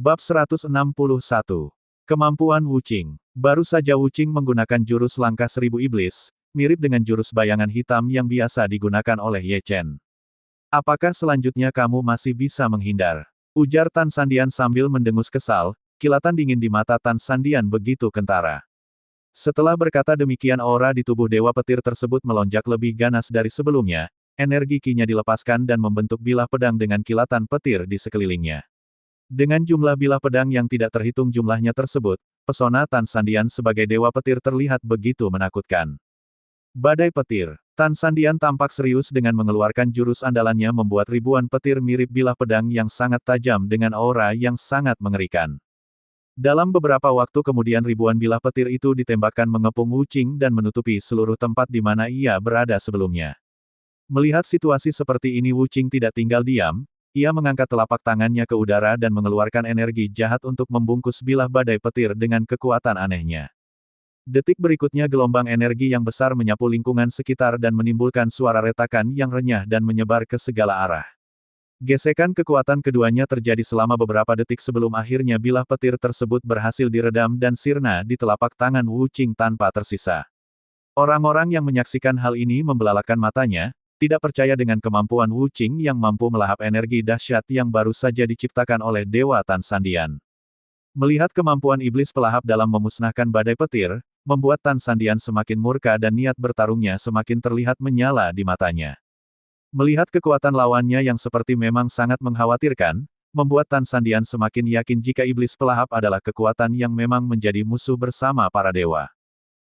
Bab 161. Kemampuan Wuqing. Baru saja Wuqing menggunakan jurus langkah seribu iblis, mirip dengan jurus bayangan hitam yang biasa digunakan oleh Ye Chen. Apakah selanjutnya kamu masih bisa menghindar? Ujar Tan Sandian sambil mendengus kesal, kilatan dingin di mata Tan Sandian begitu kentara. Setelah berkata demikian aura di tubuh Dewa Petir tersebut melonjak lebih ganas dari sebelumnya, energi Qi-nya dilepaskan dan membentuk bilah pedang dengan kilatan petir di sekelilingnya. Dengan jumlah bilah pedang yang tidak terhitung jumlahnya tersebut, pesona Tan Sandian sebagai Dewa Petir terlihat begitu menakutkan. Badai Petir. Tan Sandian tampak serius dengan mengeluarkan jurus andalannya membuat ribuan petir mirip bilah pedang yang sangat tajam dengan aura yang sangat mengerikan. Dalam beberapa waktu kemudian ribuan bilah petir itu ditembakkan mengepung Wuqing dan menutupi seluruh tempat di mana ia berada sebelumnya. Melihat situasi seperti ini Wuqing tidak tinggal diam. Ia mengangkat telapak tangannya ke udara dan mengeluarkan energi jahat untuk membungkus bilah badai petir dengan kekuatan anehnya. Detik berikutnya gelombang energi yang besar menyapu lingkungan sekitar dan menimbulkan suara retakan yang renyah dan menyebar ke segala arah. Gesekan kekuatan keduanya terjadi selama beberapa detik sebelum akhirnya bilah petir tersebut berhasil diredam dan sirna di telapak tangan Wuqing tanpa tersisa. Orang-orang yang menyaksikan hal ini membelalakan matanya, tidak percaya dengan kemampuan Wuqing yang mampu melahap energi dahsyat yang baru saja diciptakan oleh Dewa Tan Sandian. Melihat kemampuan iblis pelahap dalam memusnahkan badai petir, membuat Tan Sandian semakin murka dan niat bertarungnya semakin terlihat menyala di matanya. Melihat kekuatan lawannya yang seperti memang sangat mengkhawatirkan, membuat Tan Sandian semakin yakin jika iblis pelahap adalah kekuatan yang memang menjadi musuh bersama para dewa.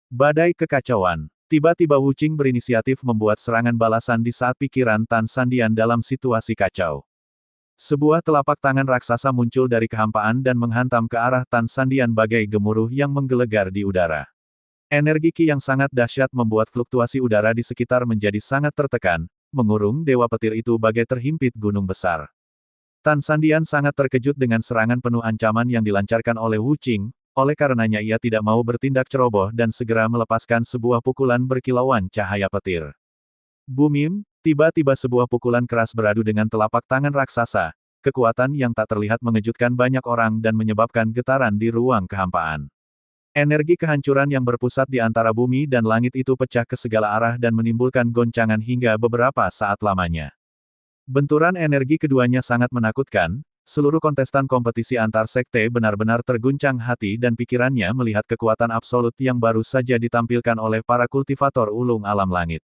Badai kekacauan. Tiba-tiba Wuqing berinisiatif membuat serangan balasan di saat pikiran Tan Sandian dalam situasi kacau. Sebuah telapak tangan raksasa muncul dari kehampaan dan menghantam ke arah Tan Sandian bagai gemuruh yang menggelegar di udara. Energi Qi yang sangat dahsyat membuat fluktuasi udara di sekitar menjadi sangat tertekan, mengurung Dewa Petir itu bagai terhimpit gunung besar. Tan Sandian sangat terkejut dengan serangan penuh ancaman yang dilancarkan oleh Wuqing. Oleh karenanya ia tidak mau bertindak ceroboh dan segera melepaskan sebuah pukulan berkilauan cahaya petir. Bumim, tiba-tiba sebuah pukulan keras beradu dengan telapak tangan raksasa, kekuatan yang tak terlihat mengejutkan banyak orang dan menyebabkan getaran di ruang kehampaan. Energi kehancuran yang berpusat di antara bumi dan langit itu pecah ke segala arah dan menimbulkan goncangan hingga beberapa saat lamanya. Benturan energi keduanya sangat menakutkan. Seluruh kontestan kompetisi antar sekte benar-benar terguncang hati dan pikirannya melihat kekuatan absolut yang baru saja ditampilkan oleh para kultivator ulung alam langit.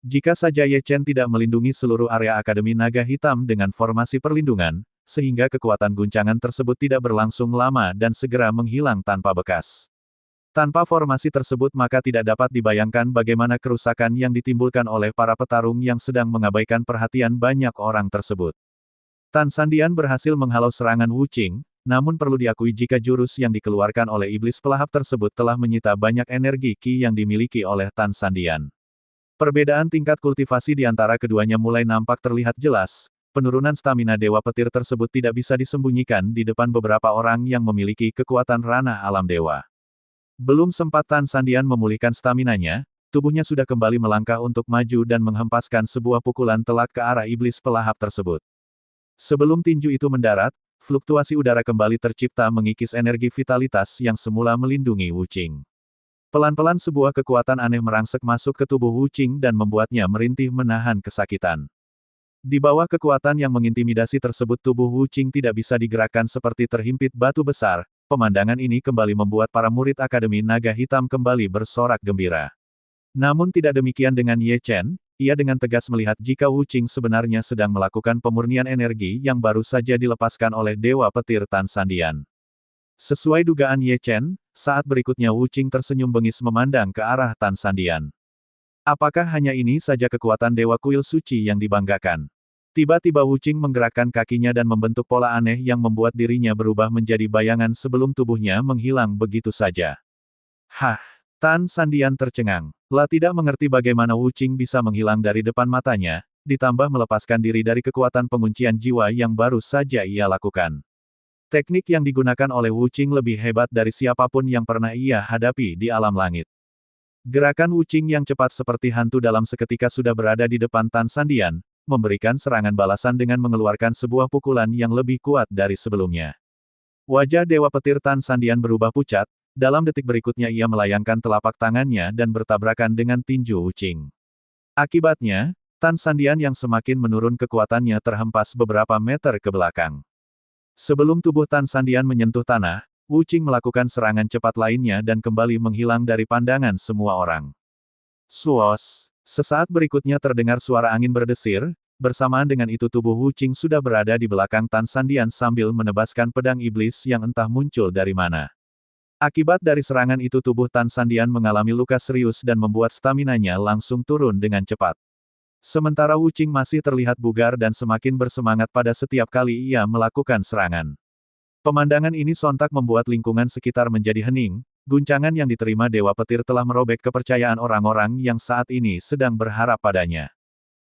Jika saja Ye Chen tidak melindungi seluruh area Akademi Naga Hitam dengan formasi perlindungan, sehingga kekuatan guncangan tersebut tidak berlangsung lama dan segera menghilang tanpa bekas. Tanpa formasi tersebut maka tidak dapat dibayangkan bagaimana kerusakan yang ditimbulkan oleh para petarung yang sedang mengabaikan perhatian banyak orang tersebut. Tan Sandian berhasil menghalau serangan Wuqing, namun perlu diakui jika jurus yang dikeluarkan oleh iblis pelahap tersebut telah menyita banyak energi Qi yang dimiliki oleh Tan Sandian. Perbedaan tingkat kultivasi di antara keduanya mulai nampak terlihat jelas, penurunan stamina Dewa Petir tersebut tidak bisa disembunyikan di depan beberapa orang yang memiliki kekuatan ranah alam dewa. Belum sempat Tan Sandian memulihkan staminanya, tubuhnya sudah kembali melangkah untuk maju dan menghempaskan sebuah pukulan telak ke arah iblis pelahap tersebut. Sebelum tinju itu mendarat, fluktuasi udara kembali tercipta mengikis energi vitalitas yang semula melindungi Wuqing. Pelan-pelan sebuah kekuatan aneh merangsek masuk ke tubuh Wuqing dan membuatnya merintih menahan kesakitan. Di bawah kekuatan yang mengintimidasi tersebut tubuh Wuqing tidak bisa digerakkan seperti terhimpit batu besar. Pemandangan ini kembali membuat para murid Akademi Naga Hitam kembali bersorak gembira. Namun tidak demikian dengan Ye Chen. Ia dengan tegas melihat jika Wuqing sebenarnya sedang melakukan pemurnian energi yang baru saja dilepaskan oleh Dewa Petir Tan Sandian. Sesuai dugaan Ye Chen, saat berikutnya Wuqing tersenyum bengis memandang ke arah Tan Sandian. Apakah hanya ini saja kekuatan Dewa Kuil Suci yang dibanggakan? Tiba-tiba Wuqing menggerakkan kakinya dan membentuk pola aneh yang membuat dirinya berubah menjadi bayangan sebelum tubuhnya menghilang begitu saja. Hah! Tan Sandian tercengang. Lah tidak mengerti bagaimana Wuqing bisa menghilang dari depan matanya, ditambah melepaskan diri dari kekuatan penguncian jiwa yang baru saja ia lakukan. Teknik yang digunakan oleh Wuqing lebih hebat dari siapapun yang pernah ia hadapi di alam langit. Gerakan Wuqing yang cepat seperti hantu dalam seketika sudah berada di depan Tan Sandian, memberikan serangan balasan dengan mengeluarkan sebuah pukulan yang lebih kuat dari sebelumnya. Wajah Dewa Petir Tan Sandian berubah pucat, dalam detik berikutnya ia melayangkan telapak tangannya dan bertabrakan dengan tinju Wuqing. Akibatnya, Tan Sandian yang semakin menurun kekuatannya terhempas beberapa meter ke belakang. Sebelum tubuh Tan Sandian menyentuh tanah, Wuqing melakukan serangan cepat lainnya dan kembali menghilang dari pandangan semua orang. Suos! Sesaat berikutnya terdengar suara angin berdesir, bersamaan dengan itu tubuh Wuqing sudah berada di belakang Tan Sandian sambil menebaskan pedang iblis yang entah muncul dari mana. Akibat dari serangan itu tubuh Tan Sandian mengalami luka serius dan membuat staminanya langsung turun dengan cepat. Sementara Wuqing masih terlihat bugar dan semakin bersemangat pada setiap kali ia melakukan serangan. Pemandangan ini sontak membuat lingkungan sekitar menjadi hening, guncangan yang diterima Dewa Petir telah merobek kepercayaan orang-orang yang saat ini sedang berharap padanya.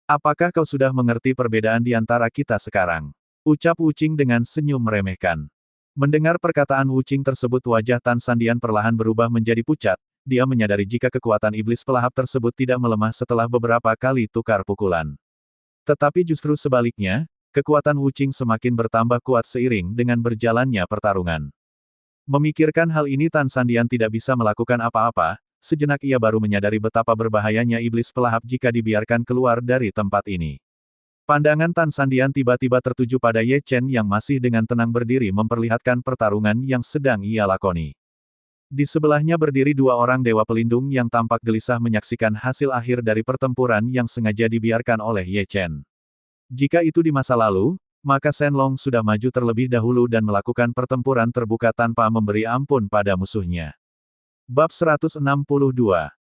Apakah kau sudah mengerti perbedaan di antara kita sekarang? Ucap Wuqing dengan senyum meremehkan. Mendengar perkataan Wuqing tersebut wajah Tan Sandian perlahan berubah menjadi pucat, dia menyadari jika kekuatan iblis pelahap tersebut tidak melemah setelah beberapa kali tukar pukulan. Tetapi justru sebaliknya, kekuatan Wuqing semakin bertambah kuat seiring dengan berjalannya pertarungan. Memikirkan hal ini Tan Sandian tidak bisa melakukan apa-apa, sejenak ia baru menyadari betapa berbahayanya iblis pelahap jika dibiarkan keluar dari tempat ini. Pandangan Tan Sandian tiba-tiba tertuju pada Ye Chen yang masih dengan tenang berdiri memperlihatkan pertarungan yang sedang ia lakoni. Di sebelahnya berdiri dua orang dewa pelindung yang tampak gelisah menyaksikan hasil akhir dari pertempuran yang sengaja dibiarkan oleh Ye Chen. Jika itu di masa lalu, maka Shen Long sudah maju terlebih dahulu dan melakukan pertempuran terbuka tanpa memberi ampun pada musuhnya. Bab 162.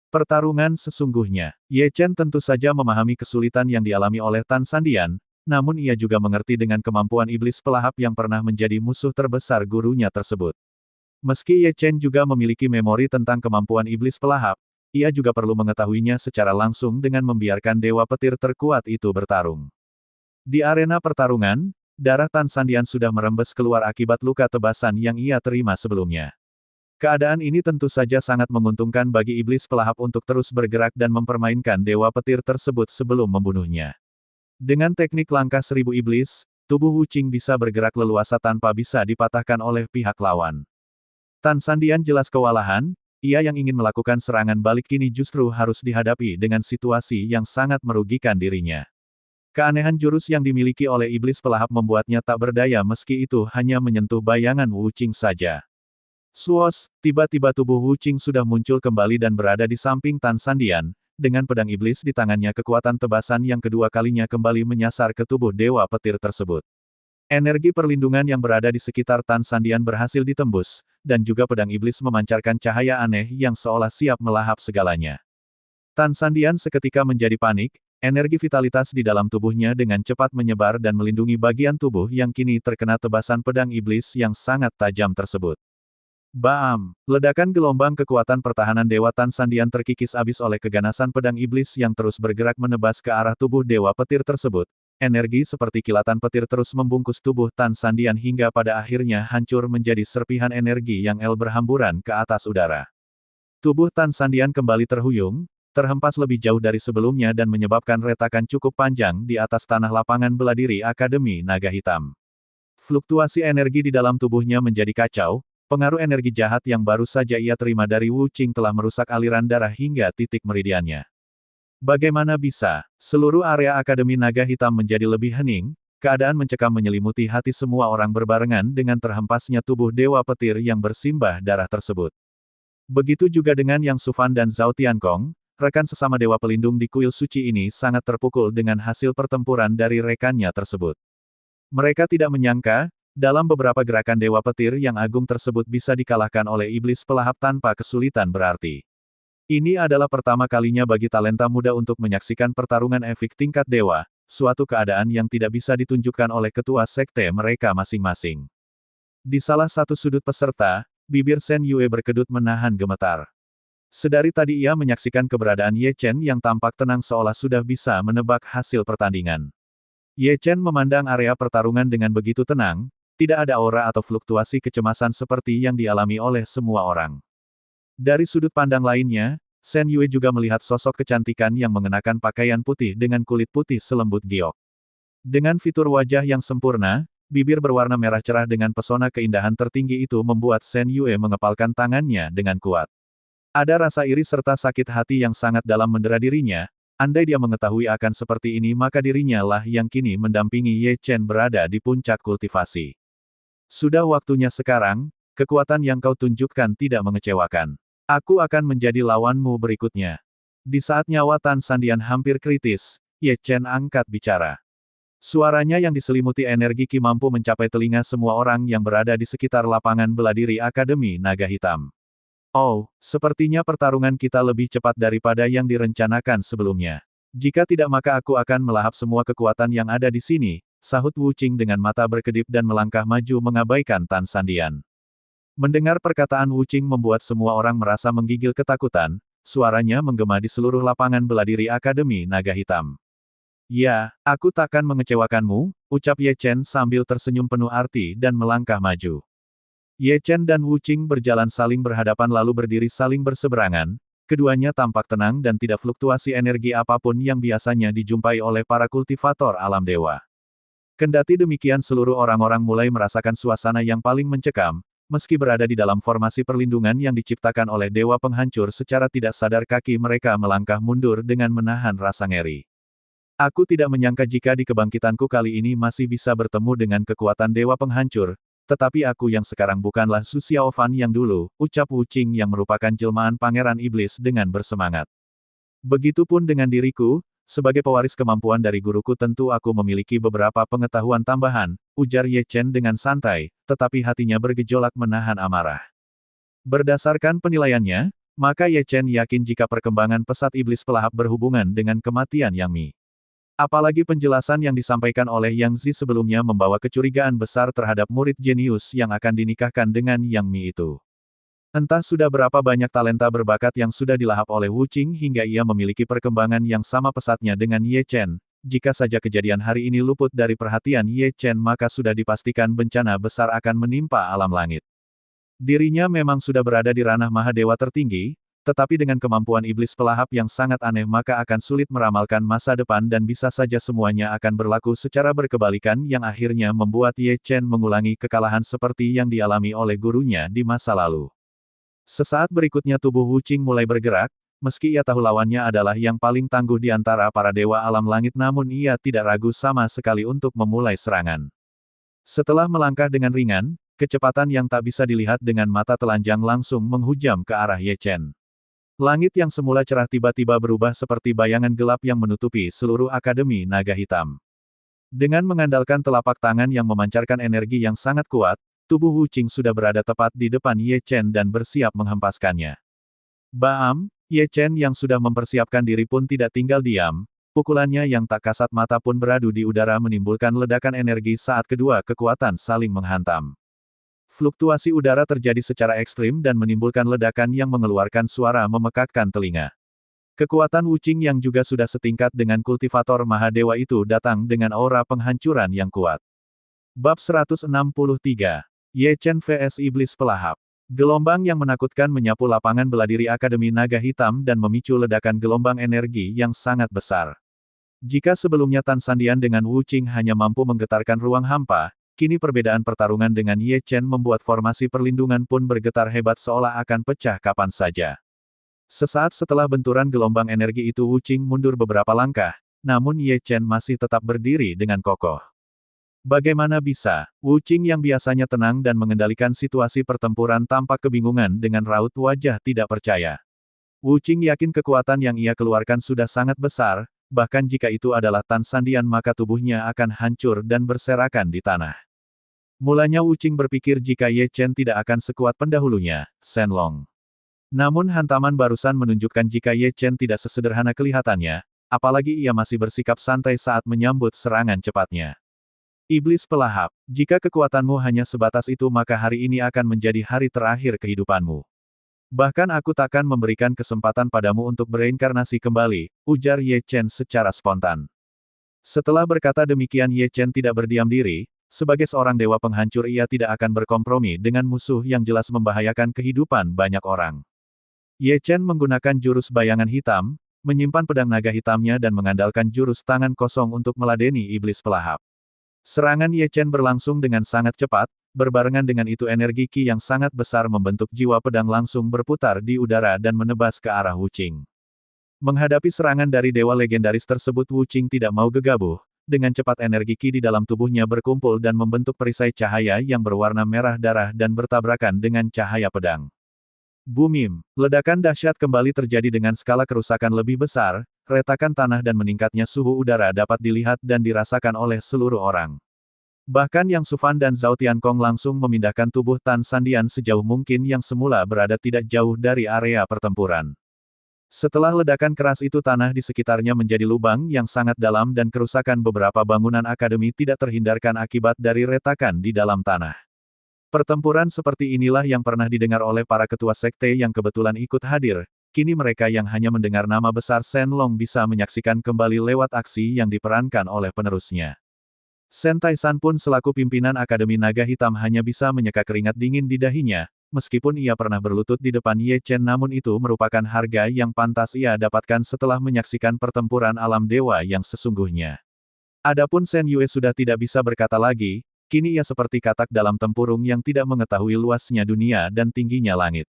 Pertarungan sesungguhnya. Ye Chen tentu saja memahami kesulitan yang dialami oleh Tan Sandian, namun ia juga mengerti dengan kemampuan iblis pelahap yang pernah menjadi musuh terbesar gurunya tersebut. Meski Ye Chen juga memiliki memori tentang kemampuan iblis pelahap, ia juga perlu mengetahuinya secara langsung dengan membiarkan Dewa Petir terkuat itu bertarung. Di arena pertarungan, darah Tan Sandian sudah merembes keluar akibat luka tebasan yang ia terima sebelumnya. Keadaan ini tentu saja sangat menguntungkan bagi iblis pelahap untuk terus bergerak dan mempermainkan Dewa Petir tersebut sebelum membunuhnya. Dengan teknik langkah seribu iblis, tubuh Wuqing bisa bergerak leluasa tanpa bisa dipatahkan oleh pihak lawan. Tan Sandian jelas kewalahan, ia yang ingin melakukan serangan balik kini justru harus dihadapi dengan situasi yang sangat merugikan dirinya. Keanehan jurus yang dimiliki oleh iblis pelahap membuatnya tak berdaya meski itu hanya menyentuh bayangan Wuqing saja. Suos, tiba-tiba tubuh Wuqing sudah muncul kembali dan berada di samping Tan Sandian, dengan pedang iblis di tangannya kekuatan tebasan yang kedua kalinya kembali menyasar ke tubuh Dewa Petir tersebut. Energi perlindungan yang berada di sekitar Tan Sandian berhasil ditembus, dan juga pedang iblis memancarkan cahaya aneh yang seolah siap melahap segalanya. Tan Sandian seketika menjadi panik, energi vitalitas di dalam tubuhnya dengan cepat menyebar dan melindungi bagian tubuh yang kini terkena tebasan pedang iblis yang sangat tajam tersebut. Bam! Ledakan gelombang kekuatan pertahanan Dewa Tan Sandian terkikis habis oleh keganasan pedang iblis yang terus bergerak menebas ke arah tubuh Dewa Petir tersebut. Energi seperti kilatan petir terus membungkus tubuh Tan Sandian hingga pada akhirnya hancur menjadi serpihan energi yang berhamburan ke atas udara. Tubuh Tan Sandian kembali terhuyung, terhempas lebih jauh dari sebelumnya dan menyebabkan retakan cukup panjang di atas tanah lapangan bela diri Akademi Naga Hitam. Fluktuasi energi di dalam tubuhnya menjadi kacau, pengaruh energi jahat yang baru saja ia terima dari Wuqing telah merusak aliran darah hingga titik meridiannya. Bagaimana bisa, seluruh area Akademi Naga Hitam menjadi lebih hening, keadaan mencekam menyelimuti hati semua orang berbarengan dengan terhempasnya tubuh Dewa Petir yang bersimbah darah tersebut. Begitu juga dengan Yang Sufan dan Zhao Tiankong, rekan sesama Dewa Pelindung di kuil suci ini sangat terpukul dengan hasil pertempuran dari rekannya tersebut. Mereka tidak menyangka, dalam beberapa gerakan Dewa Petir yang agung tersebut bisa dikalahkan oleh iblis pelahap tanpa kesulitan berarti. Ini adalah pertama kalinya bagi talenta muda untuk menyaksikan pertarungan epik tingkat dewa, suatu keadaan yang tidak bisa ditunjukkan oleh ketua sekte mereka masing-masing. Di salah satu sudut peserta, bibir Shen Yue berkedut menahan gemetar. Sedari tadi ia menyaksikan keberadaan Ye Chen yang tampak tenang seolah sudah bisa menebak hasil pertandingan. Ye Chen memandang area pertarungan dengan begitu tenang, tidak ada aura atau fluktuasi kecemasan seperti yang dialami oleh semua orang. Dari sudut pandang lainnya, Shen Yue juga melihat sosok kecantikan yang mengenakan pakaian putih dengan kulit putih selembut giok. Dengan fitur wajah yang sempurna, bibir berwarna merah cerah dengan pesona keindahan tertinggi itu membuat Shen Yue mengepalkan tangannya dengan kuat. Ada rasa iri serta sakit hati yang sangat dalam mendera dirinya. Andai dia mengetahui akan seperti ini maka dirinya lah yang kini mendampingi Ye Chen berada di puncak kultivasi. Sudah waktunya sekarang, kekuatan yang kau tunjukkan tidak mengecewakan. Aku akan menjadi lawanmu berikutnya. Di saat nyawa Tan Sandian hampir kritis, Ye Chen angkat bicara. Suaranya yang diselimuti energi Qi mampu mencapai telinga semua orang yang berada di sekitar lapangan bela diri Akademi Naga Hitam. Oh, sepertinya pertarungan kita lebih cepat daripada yang direncanakan sebelumnya. Jika tidak maka aku akan melahap semua kekuatan yang ada di sini, sahut Wu Qing dengan mata berkedip dan melangkah maju mengabaikan Tan Sandian. Mendengar perkataan Wu Qing membuat semua orang merasa menggigil ketakutan, suaranya menggema di seluruh lapangan bela diri Akademi Naga Hitam. Ya, aku takkan mengecewakanmu, ucap Ye Chen sambil tersenyum penuh arti dan melangkah maju. Ye Chen dan Wu Qing berjalan saling berhadapan lalu berdiri saling berseberangan, keduanya tampak tenang dan tidak fluktuasi energi apapun yang biasanya dijumpai oleh para kultivator alam dewa. Kendati demikian seluruh orang-orang mulai merasakan suasana yang paling mencekam, meski berada di dalam formasi perlindungan yang diciptakan oleh dewa penghancur secara tidak sadar kaki mereka melangkah mundur dengan menahan rasa ngeri. Aku tidak menyangka jika di kebangkitanku kali ini masih bisa bertemu dengan kekuatan dewa penghancur, tetapi aku yang sekarang bukanlah Su Xiaofan yang dulu, ucap Wu Qing yang merupakan jelmaan Pangeran Iblis dengan bersemangat. Begitupun dengan diriku, sebagai pewaris kemampuan dari guruku tentu aku memiliki beberapa pengetahuan tambahan, ujar Ye Chen dengan santai, tetapi hatinya bergejolak menahan amarah. Berdasarkan penilaiannya, maka Ye Chen yakin jika perkembangan pesat iblis pelahap berhubungan dengan kematian Yang Mi. Apalagi penjelasan yang disampaikan oleh Yang Zi sebelumnya membawa kecurigaan besar terhadap murid jenius yang akan dinikahkan dengan Yang Mi itu. Entah sudah berapa banyak talenta berbakat yang sudah dilahap oleh Wu Qing hingga ia memiliki perkembangan yang sama pesatnya dengan Ye Chen. Jika saja kejadian hari ini luput dari perhatian Ye Chen maka sudah dipastikan bencana besar akan menimpa alam langit. Dirinya memang sudah berada di ranah Mahadewa tertinggi, tetapi dengan kemampuan iblis pelahap yang sangat aneh maka akan sulit meramalkan masa depan dan bisa saja semuanya akan berlaku secara berkebalikan yang akhirnya membuat Ye Chen mengulangi kekalahan seperti yang dialami oleh gurunya di masa lalu. Sesaat berikutnya tubuh Wu Qing mulai bergerak, meski ia tahu lawannya adalah yang paling tangguh di antara para dewa alam langit namun ia tidak ragu sama sekali untuk memulai serangan. Setelah melangkah dengan ringan, kecepatan yang tak bisa dilihat dengan mata telanjang langsung menghujam ke arah Ye Chen. Langit yang semula cerah tiba-tiba berubah seperti bayangan gelap yang menutupi seluruh Akademi Naga Hitam. Dengan mengandalkan telapak tangan yang memancarkan energi yang sangat kuat, tubuh Wu Qing sudah berada tepat di depan Ye Chen dan bersiap menghempaskannya. Baam, Ye Chen yang sudah mempersiapkan diri pun tidak tinggal diam, pukulannya yang tak kasat mata pun beradu di udara menimbulkan ledakan energi saat kedua kekuatan saling menghantam. Fluktuasi udara terjadi secara ekstrim dan menimbulkan ledakan yang mengeluarkan suara memekakkan telinga. Kekuatan Wu Qing yang juga sudah setingkat dengan kultivator Mahadewa itu datang dengan aura penghancuran yang kuat. Bab 163. Ye Chen vs Iblis Pelahap. Gelombang yang menakutkan menyapu lapangan bela diri Akademi Naga Hitam dan memicu ledakan gelombang energi yang sangat besar. Jika sebelumnya Tan Sandian dengan Wu Qing hanya mampu menggetarkan ruang hampa, kini perbedaan pertarungan dengan Ye Chen membuat formasi perlindungan pun bergetar hebat seolah akan pecah kapan saja. Sesaat setelah benturan gelombang energi itu Wu Qing mundur beberapa langkah, namun Ye Chen masih tetap berdiri dengan kokoh. Bagaimana bisa? Wu Qing yang biasanya tenang dan mengendalikan situasi pertempuran tampak kebingungan dengan raut wajah tidak percaya. Wu Qing yakin kekuatan yang ia keluarkan sudah sangat besar, bahkan jika itu adalah Tan Sandian maka tubuhnya akan hancur dan berserakan di tanah. Mulanya Wu Qing berpikir jika Ye Chen tidak akan sekuat pendahulunya, Shen Long. Namun hantaman barusan menunjukkan jika Ye Chen tidak sesederhana kelihatannya, apalagi ia masih bersikap santai saat menyambut serangan cepatnya. Iblis pelahap, jika kekuatanmu hanya sebatas itu maka hari ini akan menjadi hari terakhir kehidupanmu. Bahkan aku takkan memberikan kesempatan padamu untuk bereinkarnasi kembali, ujar Ye Chen secara spontan. Setelah berkata demikian Ye Chen tidak berdiam diri. Sebagai seorang dewa penghancur ia tidak akan berkompromi dengan musuh yang jelas membahayakan kehidupan banyak orang. Ye Chen menggunakan jurus bayangan hitam, menyimpan pedang naga hitamnya dan mengandalkan jurus tangan kosong untuk meladeni iblis pelahap. Serangan Ye Chen berlangsung dengan sangat cepat, berbarengan dengan itu energi Qi yang sangat besar membentuk jiwa pedang langsung berputar di udara dan menebas ke arah Wu Qing. Menghadapi serangan dari dewa legendaris tersebut, Wu Qing tidak mau gegabah. Dengan cepat energi Qi di dalam tubuhnya berkumpul dan membentuk perisai cahaya yang berwarna merah darah dan bertabrakan dengan cahaya pedang. Bumim, ledakan dahsyat kembali terjadi dengan skala kerusakan lebih besar, retakan tanah dan meningkatnya suhu udara dapat dilihat dan dirasakan oleh seluruh orang. Bahkan Yang Sufan dan Zhao Tiankong langsung memindahkan tubuh Tan Sandian sejauh mungkin yang semula berada tidak jauh dari area pertempuran. Setelah ledakan keras itu, tanah di sekitarnya menjadi lubang yang sangat dalam dan kerusakan beberapa bangunan akademi tidak terhindarkan akibat dari retakan di dalam tanah. Pertempuran seperti inilah yang pernah didengar oleh para ketua sekte yang kebetulan ikut hadir. Kini mereka yang hanya mendengar nama besar Shen Long bisa menyaksikan kembali lewat aksi yang diperankan oleh penerusnya. Shen Taisan pun selaku pimpinan Akademi Naga Hitam hanya bisa menyeka keringat dingin di dahinya, meskipun ia pernah berlutut di depan Ye Chen, namun itu merupakan harga yang pantas ia dapatkan setelah menyaksikan pertempuran alam dewa yang sesungguhnya. Adapun Shen Yue sudah tidak bisa berkata lagi, kini ia seperti katak dalam tempurung yang tidak mengetahui luasnya dunia dan tingginya langit.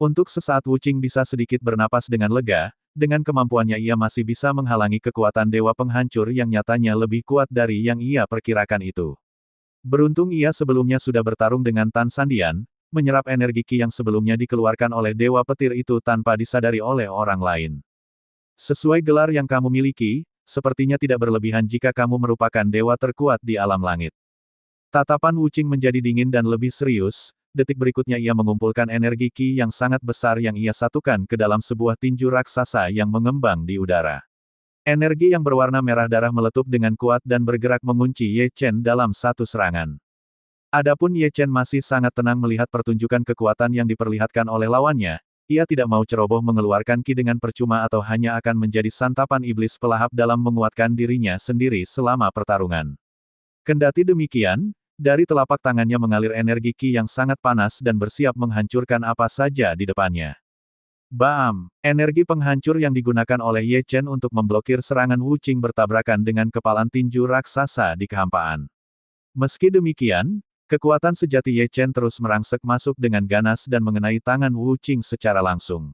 Untuk sesaat Wu Qing bisa sedikit bernapas dengan lega, dengan kemampuannya ia masih bisa menghalangi kekuatan dewa penghancur yang nyatanya lebih kuat dari yang ia perkirakan itu. Beruntung ia sebelumnya sudah bertarung dengan Tan Sandian, menyerap energi Qi yang sebelumnya dikeluarkan oleh dewa petir itu tanpa disadari oleh orang lain. Sesuai gelar yang kamu miliki, sepertinya tidak berlebihan jika kamu merupakan dewa terkuat di alam langit. Tatapan Wu Qing menjadi dingin dan lebih serius, detik berikutnya ia mengumpulkan energi Qi yang sangat besar yang ia satukan ke dalam sebuah tinju raksasa yang mengembang di udara. Energi yang berwarna merah darah meletup dengan kuat dan bergerak mengunci Ye Chen dalam satu serangan. Adapun Ye Chen masih sangat tenang melihat pertunjukan kekuatan yang diperlihatkan oleh lawannya, ia tidak mau ceroboh mengeluarkan Qi dengan percuma atau hanya akan menjadi santapan iblis pelahap dalam menguatkan dirinya sendiri selama pertarungan. Kendati demikian, dari telapak tangannya mengalir energi Qi yang sangat panas dan bersiap menghancurkan apa saja di depannya. Bam! Energi penghancur yang digunakan oleh Ye Chen untuk memblokir serangan Wu Qing bertabrakan dengan kepalan tinju raksasa di kehampaan. Meski demikian, kekuatan sejati Ye Chen terus merangsek masuk dengan ganas dan mengenai tangan Wu Qing secara langsung.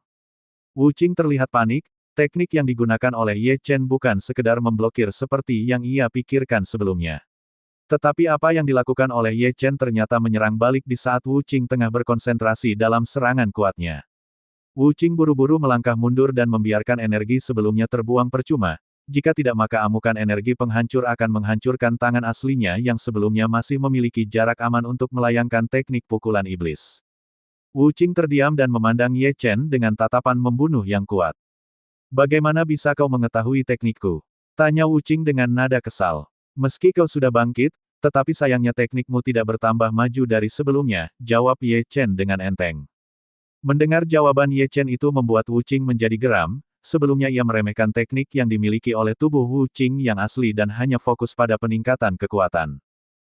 Wu Qing terlihat panik, teknik yang digunakan oleh Ye Chen bukan sekedar memblokir seperti yang ia pikirkan sebelumnya. Tetapi apa yang dilakukan oleh Ye Chen ternyata menyerang balik di saat Wu Qing tengah berkonsentrasi dalam serangan kuatnya. Wu Qing buru-buru melangkah mundur dan membiarkan energi sebelumnya terbuang percuma, jika tidak maka amukan energi penghancur akan menghancurkan tangan aslinya yang sebelumnya masih memiliki jarak aman untuk melayangkan teknik pukulan iblis. Wu Qing terdiam dan memandang Ye Chen dengan tatapan membunuh yang kuat. "Bagaimana bisa kau mengetahui teknikku?" tanya Wu Qing dengan nada kesal. "Meski kau sudah bangkit, tetapi sayangnya teknikmu tidak bertambah maju dari sebelumnya," jawab Ye Chen dengan enteng. Mendengar jawaban Ye Chen itu membuat Wu Qing menjadi geram, sebelumnya ia meremehkan teknik yang dimiliki oleh tubuh Wu Qing yang asli dan hanya fokus pada peningkatan kekuatan.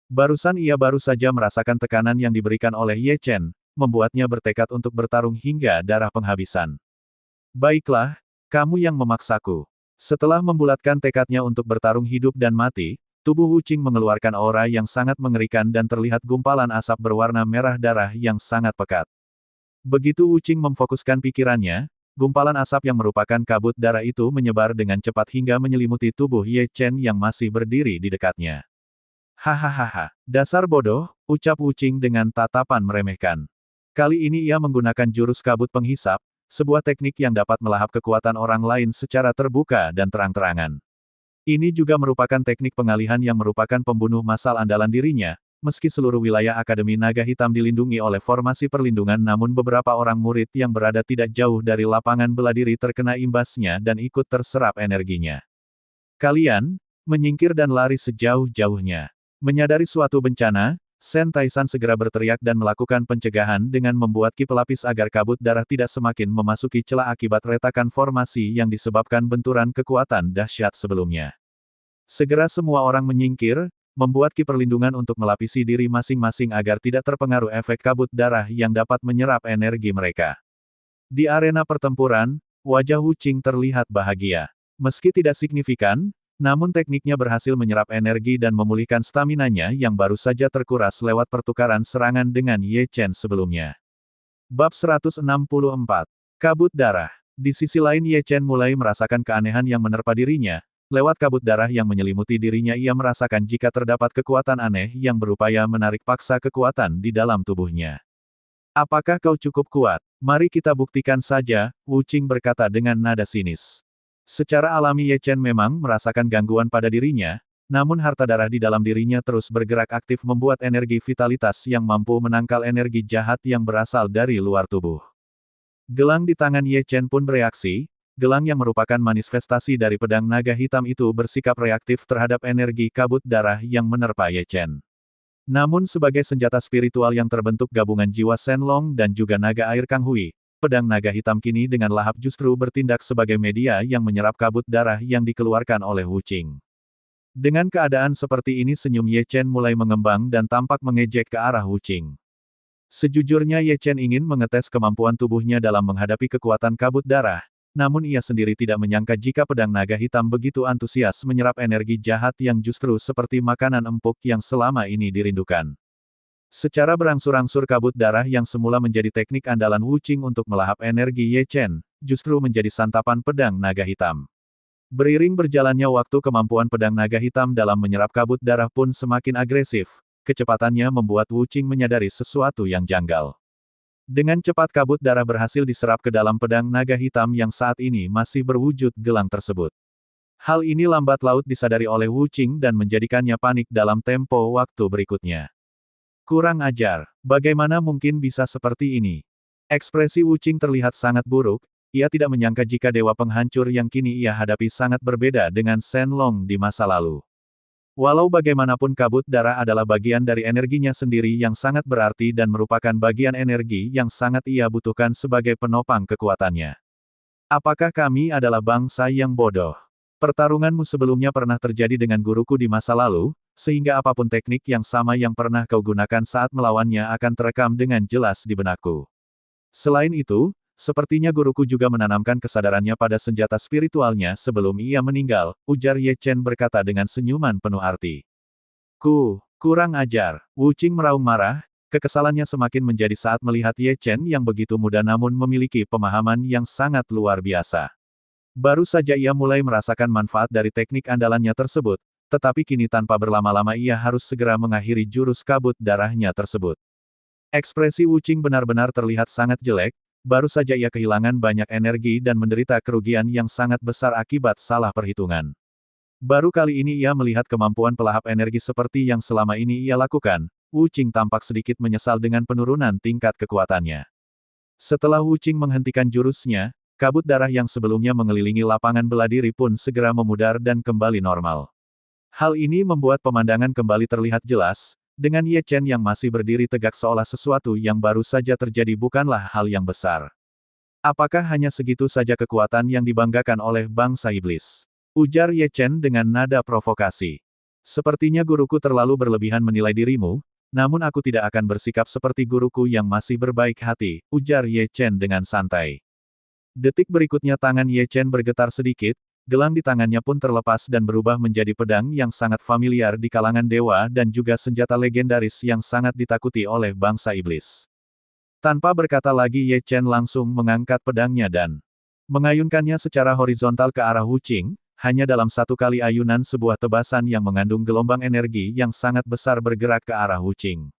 Barusan ia baru saja merasakan tekanan yang diberikan oleh Ye Chen, membuatnya bertekad untuk bertarung hingga darah penghabisan. "Baiklah, kamu yang memaksaku." Setelah membulatkan tekadnya untuk bertarung hidup dan mati, tubuh Wu Qing mengeluarkan aura yang sangat mengerikan dan terlihat gumpalan asap berwarna merah darah yang sangat pekat. Begitu Wu Qing memfokuskan pikirannya, gumpalan asap yang merupakan kabut darah itu menyebar dengan cepat hingga menyelimuti tubuh Ye Chen yang masih berdiri di dekatnya. "Hahaha, dasar bodoh," ucap Wu Qing dengan tatapan meremehkan. Kali ini ia menggunakan jurus kabut penghisap, sebuah teknik yang dapat melahap kekuatan orang lain secara terbuka dan terang-terangan. Ini juga merupakan teknik pengalihan yang merupakan pembunuh massal andalan dirinya, meski seluruh wilayah Akademi Naga Hitam dilindungi oleh formasi perlindungan namun beberapa orang murid yang berada tidak jauh dari lapangan bela diri terkena imbasnya dan ikut terserap energinya. "Kalian, menyingkir dan lari sejauh-jauhnya." Menyadari suatu bencana, Shen Taisan segera berteriak dan melakukan pencegahan dengan membuat Qi pelapis agar kabut darah tidak semakin memasuki celah akibat retakan formasi yang disebabkan benturan kekuatan dahsyat sebelumnya. Segera semua orang menyingkir, membuat Qi perlindungan untuk melapisi diri masing-masing agar tidak terpengaruh efek kabut darah yang dapat menyerap energi mereka. Di arena pertempuran, wajah Wu Qing terlihat bahagia. Meski tidak signifikan, Namun tekniknya berhasil menyerap energi dan memulihkan staminanya yang baru saja terkuras lewat pertukaran serangan dengan Ye Chen sebelumnya. Bab 164. Kabut darah. Di sisi lain Ye Chen mulai merasakan keanehan yang menerpa dirinya. Lewat kabut darah yang menyelimuti dirinya ia merasakan jika terdapat kekuatan aneh yang berupaya menarik paksa kekuatan di dalam tubuhnya. Apakah kau cukup kuat? Mari kita buktikan saja, Wu Qing berkata dengan nada sinis. Secara alami Ye Chen memang merasakan gangguan pada dirinya, namun harta darah di dalam dirinya terus bergerak aktif membuat energi vitalitas yang mampu menangkal energi jahat yang berasal dari luar tubuh. Gelang di tangan Ye Chen pun bereaksi, gelang yang merupakan manifestasi dari pedang naga hitam itu bersikap reaktif terhadap energi kabut darah yang menerpa Ye Chen. Namun sebagai senjata spiritual yang terbentuk gabungan jiwa Shenlong dan juga naga air Kang Hui, pedang naga hitam kini dengan lahap justru bertindak sebagai media yang menyerap kabut darah yang dikeluarkan oleh Wu Qing. Dengan keadaan seperti ini senyum Ye Chen mulai mengembang dan tampak mengejek ke arah Wu Qing. Sejujurnya Ye Chen ingin mengetes kemampuan tubuhnya dalam menghadapi kekuatan kabut darah, namun ia sendiri tidak menyangka jika pedang naga hitam begitu antusias menyerap energi jahat yang justru seperti makanan empuk yang selama ini dirindukan. Secara berangsur-angsur kabut darah yang semula menjadi teknik andalan Wu Qing untuk melahap energi Ye Chen, justru menjadi santapan pedang naga hitam. Beriring berjalannya waktu kemampuan pedang naga hitam dalam menyerap kabut darah pun semakin agresif, kecepatannya membuat Wu Qing menyadari sesuatu yang janggal. Dengan cepat kabut darah berhasil diserap ke dalam pedang naga hitam yang saat ini masih berwujud gelang tersebut. Hal ini lambat laut disadari oleh Wu Qing dan menjadikannya panik dalam tempo waktu berikutnya. Kurang ajar, bagaimana mungkin bisa seperti ini? Ekspresi Wu Qing terlihat sangat buruk, ia tidak menyangka jika dewa penghancur yang kini ia hadapi sangat berbeda dengan Shenlong di masa lalu. Walau bagaimanapun kabut darah adalah bagian dari energinya sendiri yang sangat berarti dan merupakan bagian energi yang sangat ia butuhkan sebagai penopang kekuatannya. Apakah kami adalah bangsa yang bodoh? Pertarunganmu sebelumnya pernah terjadi dengan guruku di masa lalu, sehingga apapun teknik yang sama yang pernah kau gunakan saat melawannya akan terekam dengan jelas di benakku. Selain itu, sepertinya guruku juga menanamkan kesadarannya pada senjata spiritualnya sebelum ia meninggal, ujar Ye Chen berkata dengan senyuman penuh arti. Kurang ajar. Wu Qing meraung marah, kekesalannya semakin menjadi saat melihat Ye Chen yang begitu muda namun memiliki pemahaman yang sangat luar biasa. Baru saja ia mulai merasakan manfaat dari teknik andalannya tersebut, tetapi kini tanpa berlama-lama ia harus segera mengakhiri jurus kabut darahnya tersebut. Ekspresi Wu Qing benar-benar terlihat sangat jelek, baru saja ia kehilangan banyak energi dan menderita kerugian yang sangat besar akibat salah perhitungan. Baru kali ini ia melihat kemampuan pelahap energi seperti yang selama ini ia lakukan, Wu Qing tampak sedikit menyesal dengan penurunan tingkat kekuatannya. Setelah Wu Qing menghentikan jurusnya, kabut darah yang sebelumnya mengelilingi lapangan bela diri pun segera memudar dan kembali normal. Hal ini membuat pemandangan kembali terlihat jelas, dengan Ye Chen yang masih berdiri tegak seolah sesuatu yang baru saja terjadi bukanlah hal yang besar. Apakah hanya segitu saja kekuatan yang dibanggakan oleh bangsa iblis? Ujar Ye Chen dengan nada provokasi. Sepertinya guruku terlalu berlebihan menilai dirimu, namun aku tidak akan bersikap seperti guruku yang masih berbaik hati, ujar Ye Chen dengan santai. Detik berikutnya tangan Ye Chen bergetar sedikit, gelang di tangannya pun terlepas dan berubah menjadi pedang yang sangat familiar di kalangan dewa dan juga senjata legendaris yang sangat ditakuti oleh bangsa iblis. Tanpa berkata lagi Ye Chen langsung mengangkat pedangnya dan mengayunkannya secara horizontal ke arah Wu Qing, hanya dalam satu kali ayunan sebuah tebasan yang mengandung gelombang energi yang sangat besar bergerak ke arah Wu Qing.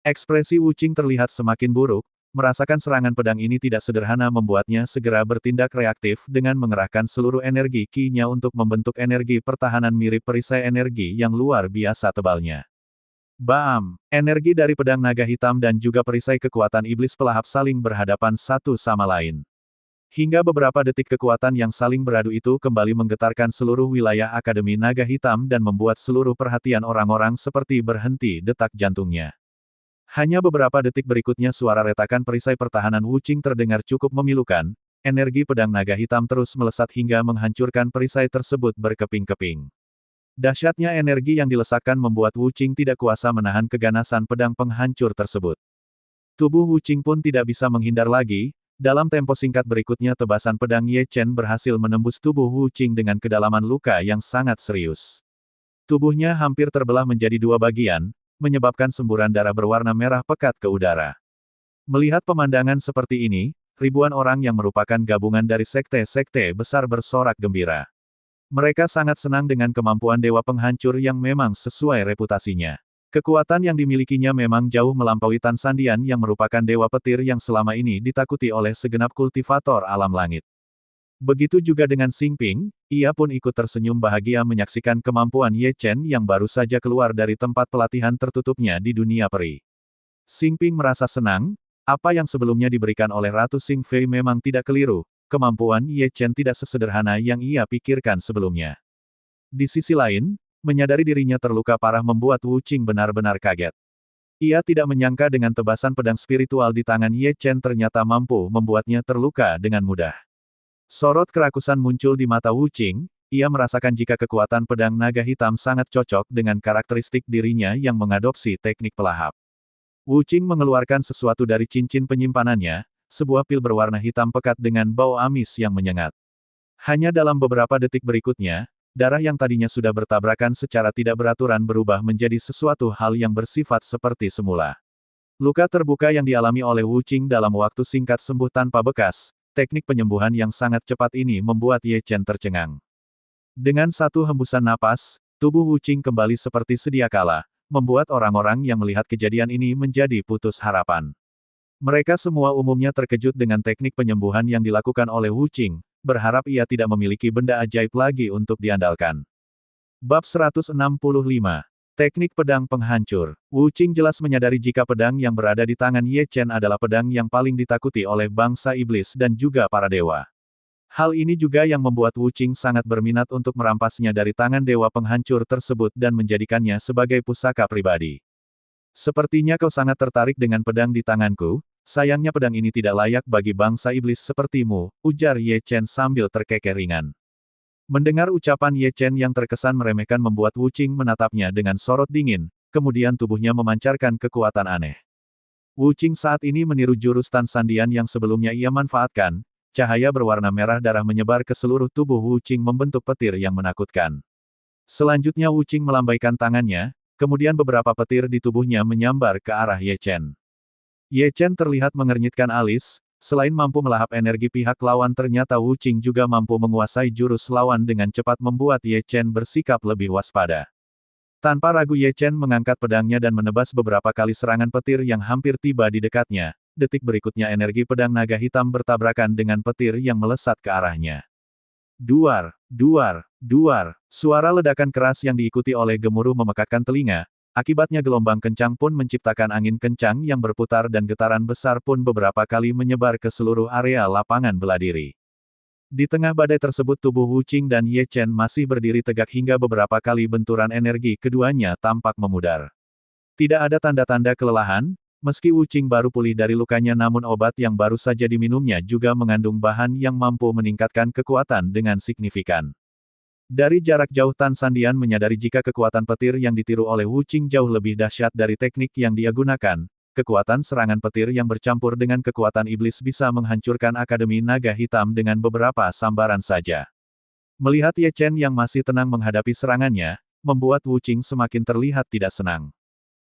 Ekspresi Wu Qing terlihat semakin buruk, merasakan serangan pedang ini tidak sederhana membuatnya segera bertindak reaktif dengan mengerahkan seluruh energi ki-nya untuk membentuk energi pertahanan mirip perisai energi yang luar biasa tebalnya. Bam! Energi dari pedang naga hitam dan juga perisai kekuatan iblis pelahap saling berhadapan satu sama lain. Hingga beberapa detik kekuatan yang saling beradu itu kembali menggetarkan seluruh wilayah Akademi Naga Hitam dan membuat seluruh perhatian orang-orang seperti berhenti detak jantungnya. Hanya beberapa detik berikutnya suara retakan perisai pertahanan Wu Qing terdengar cukup memilukan, energi pedang naga hitam terus melesat hingga menghancurkan perisai tersebut berkeping-keping. Dahsyatnya energi yang dilesakkan membuat Wu Qing tidak kuasa menahan keganasan pedang penghancur tersebut. Tubuh Wu Qing pun tidak bisa menghindar lagi, Dalam tempo singkat berikutnya tebasan pedang Ye Chen berhasil menembus tubuh Wu Qing dengan kedalaman luka yang sangat serius. Tubuhnya hampir terbelah menjadi dua bagian, menyebabkan semburan darah berwarna merah pekat ke udara. Melihat pemandangan seperti ini, ribuan orang yang merupakan gabungan dari sekte-sekte besar bersorak gembira. Mereka sangat senang dengan kemampuan dewa penghancur yang memang sesuai reputasinya. Kekuatan yang dimilikinya memang jauh melampaui Tan Sandian yang merupakan dewa petir yang selama ini ditakuti oleh segenap kultivator alam langit. Begitu juga dengan Xing Ping, ia pun ikut tersenyum bahagia menyaksikan kemampuan Ye Chen yang baru saja keluar dari tempat pelatihan tertutupnya di dunia peri. Xing Ping merasa senang, apa yang sebelumnya diberikan oleh Ratu Xing Fei memang tidak keliru. Kemampuan Ye Chen tidak sesederhana yang ia pikirkan sebelumnya. Di sisi lain, menyadari dirinya terluka parah membuat Wu Qing benar-benar kaget. Ia tidak menyangka dengan tebasan pedang spiritual di tangan Ye Chen ternyata mampu membuatnya terluka dengan mudah. Sorot kerakusan muncul di mata Wu Qing, ia merasakan jika kekuatan pedang naga hitam sangat cocok dengan karakteristik dirinya yang mengadopsi teknik pelahap. Wu Qing mengeluarkan sesuatu dari cincin penyimpanannya, sebuah pil berwarna hitam pekat dengan bau amis yang menyengat. Hanya dalam beberapa detik berikutnya, darah yang tadinya sudah bertabrakan secara tidak beraturan berubah menjadi sesuatu hal yang bersifat seperti semula. Luka terbuka yang dialami oleh Wu Qing dalam waktu singkat sembuh tanpa bekas, teknik penyembuhan yang sangat cepat ini membuat Ye Chen tercengang. Dengan satu hembusan napas, tubuh Wu Qing kembali seperti sedia kala, membuat orang-orang yang melihat kejadian ini menjadi putus harapan. Mereka semua umumnya terkejut dengan teknik penyembuhan yang dilakukan oleh Wu Qing, berharap ia tidak memiliki benda ajaib lagi untuk diandalkan. Bab 165. Teknik pedang penghancur. Wu Qing jelas menyadari jika pedang yang berada di tangan Ye Chen adalah pedang yang paling ditakuti oleh bangsa iblis dan juga para dewa. Hal ini juga yang membuat Wu Qing sangat berminat untuk merampasnya dari tangan dewa penghancur tersebut dan menjadikannya sebagai pusaka pribadi. Sepertinya kau sangat tertarik dengan pedang di tanganku. Sayangnya pedang ini tidak layak bagi bangsa iblis sepertimu, ujar Ye Chen sambil terkekeh ringan. Mendengar ucapan Ye Chen yang terkesan meremehkan membuat Wu Qing menatapnya dengan sorot dingin, kemudian tubuhnya memancarkan kekuatan aneh. Wu Qing saat ini meniru jurus Tan Sandian yang sebelumnya ia manfaatkan, cahaya berwarna merah darah menyebar ke seluruh tubuh Wu Qing membentuk petir yang menakutkan. Selanjutnya Wu Qing melambaikan tangannya, kemudian beberapa petir di tubuhnya menyambar ke arah Ye Chen. Ye Chen terlihat mengernyitkan alis, selain mampu melahap energi pihak lawan ternyata Wu Qing juga mampu menguasai jurus lawan dengan cepat membuat Ye Chen bersikap lebih waspada. Tanpa ragu Ye Chen mengangkat pedangnya dan menebas beberapa kali serangan petir yang hampir tiba di dekatnya, detik berikutnya energi pedang naga hitam bertabrakan dengan petir yang melesat ke arahnya. Duar, duar, duar, suara ledakan keras yang diikuti oleh gemuruh memekakkan telinga. Akibatnya gelombang kencang pun menciptakan angin kencang yang berputar dan getaran besar pun beberapa kali menyebar ke seluruh area lapangan bela diri. Di tengah badai tersebut tubuh Wu Qing dan Ye Chen masih berdiri tegak hingga beberapa kali benturan energi keduanya tampak memudar. Tidak ada tanda-tanda kelelahan, meski Wu Qing baru pulih dari lukanya namun obat yang baru saja diminumnya juga mengandung bahan yang mampu meningkatkan kekuatan dengan signifikan. Dari jarak jauh Tan Sandian menyadari jika kekuatan petir yang ditiru oleh Wu Qing jauh lebih dahsyat dari teknik yang dia gunakan. Kekuatan serangan petir yang bercampur dengan kekuatan iblis bisa menghancurkan Akademi Naga Hitam dengan beberapa sambaran saja. Melihat Ye Chen yang masih tenang menghadapi serangannya, membuat Wu Qing semakin terlihat tidak senang.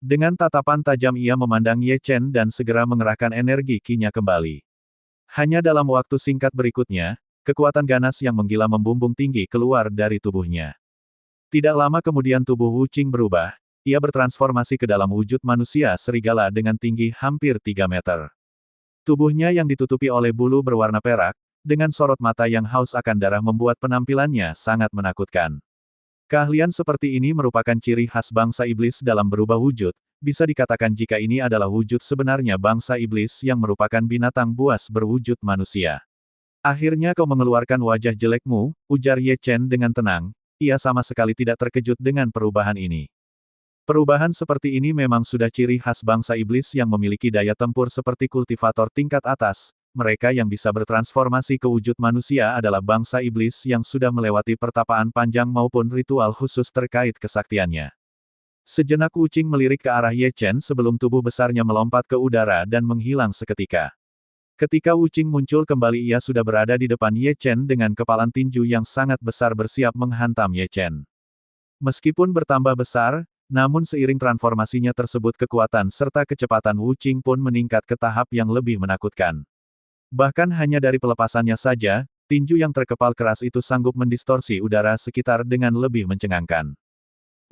Dengan tatapan tajam ia memandang Ye Chen dan segera mengerahkan energi Qi-nya kembali. Hanya dalam waktu singkat berikutnya, kekuatan ganas yang menggila membumbung tinggi keluar dari tubuhnya. Tidak lama kemudian tubuh Wu Qing berubah, ia bertransformasi ke dalam wujud manusia serigala dengan tinggi hampir 3 meter. Tubuhnya yang ditutupi oleh bulu berwarna perak, dengan sorot mata yang haus akan darah membuat penampilannya sangat menakutkan. Keahlian seperti ini merupakan ciri khas bangsa iblis dalam berubah wujud, bisa dikatakan jika ini adalah wujud sebenarnya bangsa iblis yang merupakan binatang buas berwujud manusia. Akhirnya kau mengeluarkan wajah jelekmu, ujar Ye Chen dengan tenang, ia sama sekali tidak terkejut dengan perubahan ini. Perubahan seperti ini memang sudah ciri khas bangsa iblis yang memiliki daya tempur seperti kultivator tingkat atas, mereka yang bisa bertransformasi ke wujud manusia adalah bangsa iblis yang sudah melewati pertapaan panjang maupun ritual khusus terkait kesaktiannya. Sejenak Wu Qing melirik ke arah Ye Chen sebelum tubuh besarnya melompat ke udara dan menghilang seketika. Ketika Wu Qing muncul kembali ia sudah berada di depan Ye Chen dengan kepalan tinju yang sangat besar bersiap menghantam Ye Chen. Meskipun bertambah besar, namun seiring transformasinya tersebut kekuatan serta kecepatan Wu Qing pun meningkat ke tahap yang lebih menakutkan. Bahkan hanya dari pelepasannya saja, tinju yang terkepal keras itu sanggup mendistorsi udara sekitar dengan lebih mencengangkan.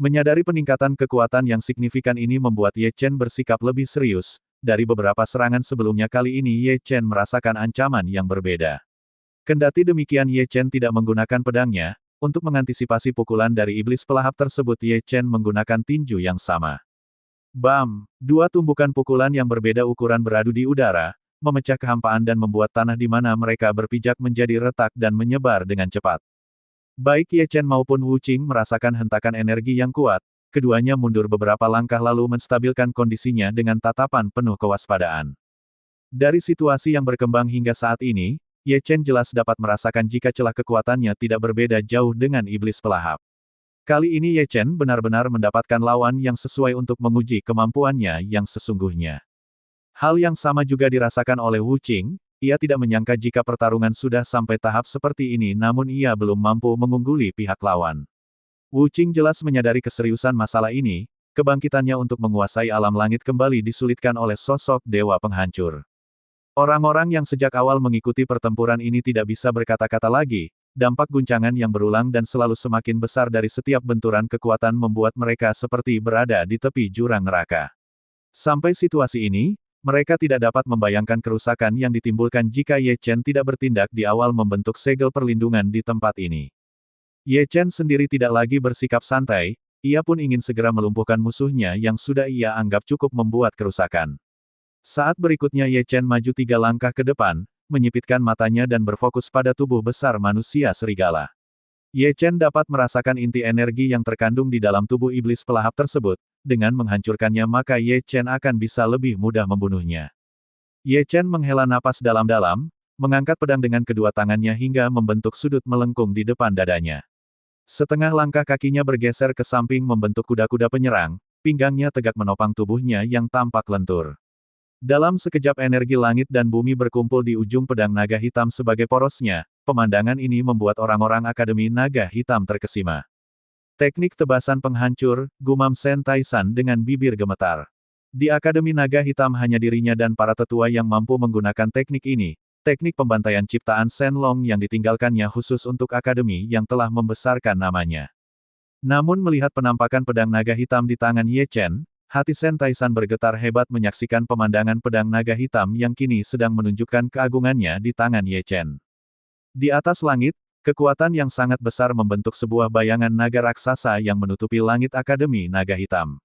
Menyadari peningkatan kekuatan yang signifikan ini membuat Ye Chen bersikap lebih serius. Dari beberapa serangan sebelumnya kali ini Ye Chen merasakan ancaman yang berbeda. Kendati demikian Ye Chen tidak menggunakan pedangnya, untuk mengantisipasi pukulan dari iblis pelahap tersebut Ye Chen menggunakan tinju yang sama. Bam! Dua tumbukan pukulan yang berbeda ukuran beradu di udara, memecah kehampaan dan membuat tanah di mana mereka berpijak menjadi retak dan menyebar dengan cepat. Baik Ye Chen maupun Wu Qing merasakan hentakan energi yang kuat, keduanya mundur beberapa langkah lalu menstabilkan kondisinya dengan tatapan penuh kewaspadaan. Dari situasi yang berkembang hingga saat ini, Ye Chen jelas dapat merasakan jika celah kekuatannya tidak berbeda jauh dengan iblis pelahap. Kali ini Ye Chen benar-benar mendapatkan lawan yang sesuai untuk menguji kemampuannya yang sesungguhnya. Hal yang sama juga dirasakan oleh Wu Qing, ia tidak menyangka jika pertarungan sudah sampai tahap seperti ini namun ia belum mampu mengungguli pihak lawan. Wu Qing jelas menyadari keseriusan masalah ini, kebangkitannya untuk menguasai alam langit kembali disulitkan oleh sosok dewa penghancur. Orang-orang yang sejak awal mengikuti pertempuran ini tidak bisa berkata-kata lagi, dampak guncangan yang berulang dan selalu semakin besar dari setiap benturan kekuatan membuat mereka seperti berada di tepi jurang neraka. Sampai situasi ini, mereka tidak dapat membayangkan kerusakan yang ditimbulkan jika Ye Chen tidak bertindak di awal membentuk segel perlindungan di tempat ini. Ye Chen sendiri tidak lagi bersikap santai, ia pun ingin segera melumpuhkan musuhnya yang sudah ia anggap cukup membuat kerusakan. Saat berikutnya Ye Chen maju 3 langkah ke depan, menyipitkan matanya dan berfokus pada tubuh besar manusia serigala. Ye Chen dapat merasakan inti energi yang terkandung di dalam tubuh iblis pelahap tersebut, dengan menghancurkannya maka Ye Chen akan bisa lebih mudah membunuhnya. Ye Chen menghela napas dalam-dalam, mengangkat pedang dengan kedua tangannya hingga membentuk sudut melengkung di depan dadanya. Setengah langkah kakinya bergeser ke samping membentuk kuda-kuda penyerang, pinggangnya tegak menopang tubuhnya yang tampak lentur. Dalam sekejap energi langit dan bumi berkumpul di ujung pedang naga hitam sebagai porosnya, pemandangan ini membuat orang-orang Akademi Naga Hitam terkesima. Teknik tebasan penghancur, gumam Sen Taisan dengan bibir gemetar. Di Akademi Naga Hitam hanya dirinya dan para tetua yang mampu menggunakan teknik ini. Teknik pembantaian ciptaan Shen Long yang ditinggalkannya khusus untuk akademi yang telah membesarkan namanya. Namun melihat penampakan pedang naga hitam di tangan Ye Chen, hati Sen Taisan bergetar hebat menyaksikan pemandangan pedang naga hitam yang kini sedang menunjukkan keagungannya di tangan Ye Chen. Di atas langit, kekuatan yang sangat besar membentuk sebuah bayangan naga raksasa yang menutupi langit Akademi Naga Hitam.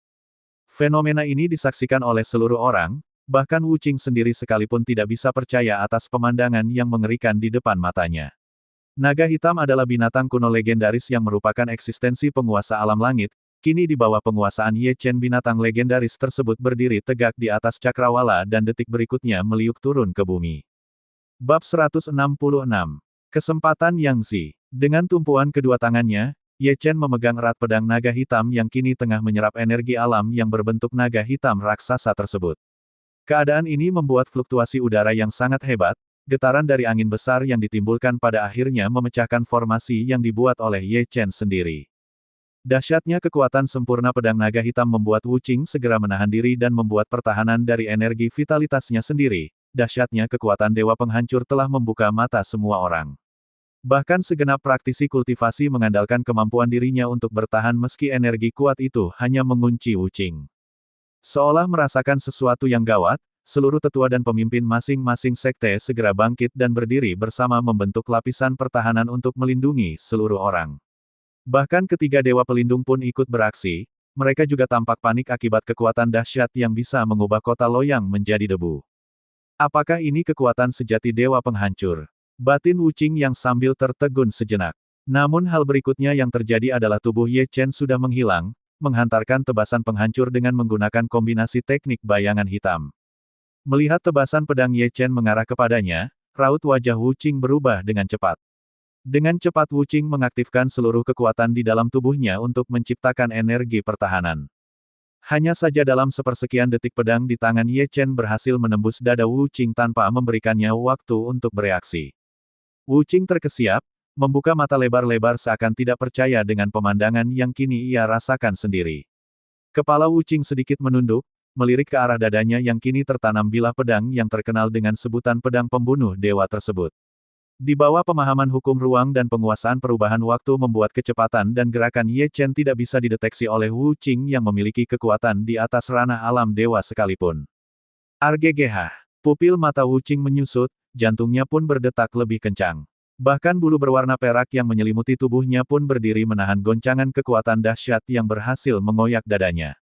Fenomena ini disaksikan oleh seluruh orang, bahkan Wu Qing sendiri sekalipun tidak bisa percaya atas pemandangan yang mengerikan di depan matanya. Naga hitam adalah binatang kuno legendaris yang merupakan eksistensi penguasa alam langit, kini di bawah penguasaan Ye Chen binatang legendaris tersebut berdiri tegak di atas cakrawala dan detik berikutnya meliuk turun ke bumi. Bab 166. Kesempatan Yangzi. Dengan tumpuan kedua tangannya, Ye Chen memegang erat pedang naga hitam yang kini tengah menyerap energi alam yang berbentuk naga hitam raksasa tersebut. Keadaan ini membuat fluktuasi udara yang sangat hebat, getaran dari angin besar yang ditimbulkan pada akhirnya memecahkan formasi yang dibuat oleh Ye Chen sendiri. Dahsyatnya kekuatan sempurna pedang naga hitam membuat Wu Qing segera menahan diri dan membuat pertahanan dari energi vitalitasnya sendiri. Dahsyatnya kekuatan dewa penghancur telah membuka mata semua orang. Bahkan segenap praktisi kultivasi mengandalkan kemampuan dirinya untuk bertahan meski energi kuat itu hanya mengunci Wu Qing. Seolah merasakan sesuatu yang gawat, seluruh tetua dan pemimpin masing-masing sekte segera bangkit dan berdiri bersama membentuk lapisan pertahanan untuk melindungi seluruh orang. Bahkan ketiga dewa pelindung pun ikut beraksi, mereka juga tampak panik akibat kekuatan dahsyat yang bisa mengubah kota Loyang menjadi debu. Apakah ini kekuatan sejati dewa penghancur? Batin Wu Qing yang sambil tertegun sejenak. Namun hal berikutnya yang terjadi adalah tubuh Ye Chen sudah menghilang, menghantarkan tebasan penghancur dengan menggunakan kombinasi teknik bayangan hitam. Melihat tebasan pedang Ye Chen mengarah kepadanya, raut wajah Wu Qing berubah dengan cepat. Dengan cepat Wu Qing mengaktifkan seluruh kekuatan di dalam tubuhnya untuk menciptakan energi pertahanan. Hanya saja dalam sepersekian detik pedang di tangan Ye Chen berhasil menembus dada Wu Qing tanpa memberikannya waktu untuk bereaksi. Wu Qing terkesiap, membuka mata lebar-lebar seakan tidak percaya dengan pemandangan yang kini ia rasakan sendiri. Kepala Wu Qing sedikit menunduk, melirik ke arah dadanya yang kini tertanam bilah pedang yang terkenal dengan sebutan pedang pembunuh dewa tersebut. Di bawah pemahaman hukum ruang dan penguasaan perubahan waktu membuat kecepatan dan gerakan Ye Chen tidak bisa dideteksi oleh Wu Qing yang memiliki kekuatan di atas ranah alam dewa sekalipun. RGGH. Pupil mata Wu Qing menyusut, jantungnya pun berdetak lebih kencang. Bahkan bulu berwarna perak yang menyelimuti tubuhnya pun berdiri menahan goncangan kekuatan dahsyat yang berhasil mengoyak dadanya.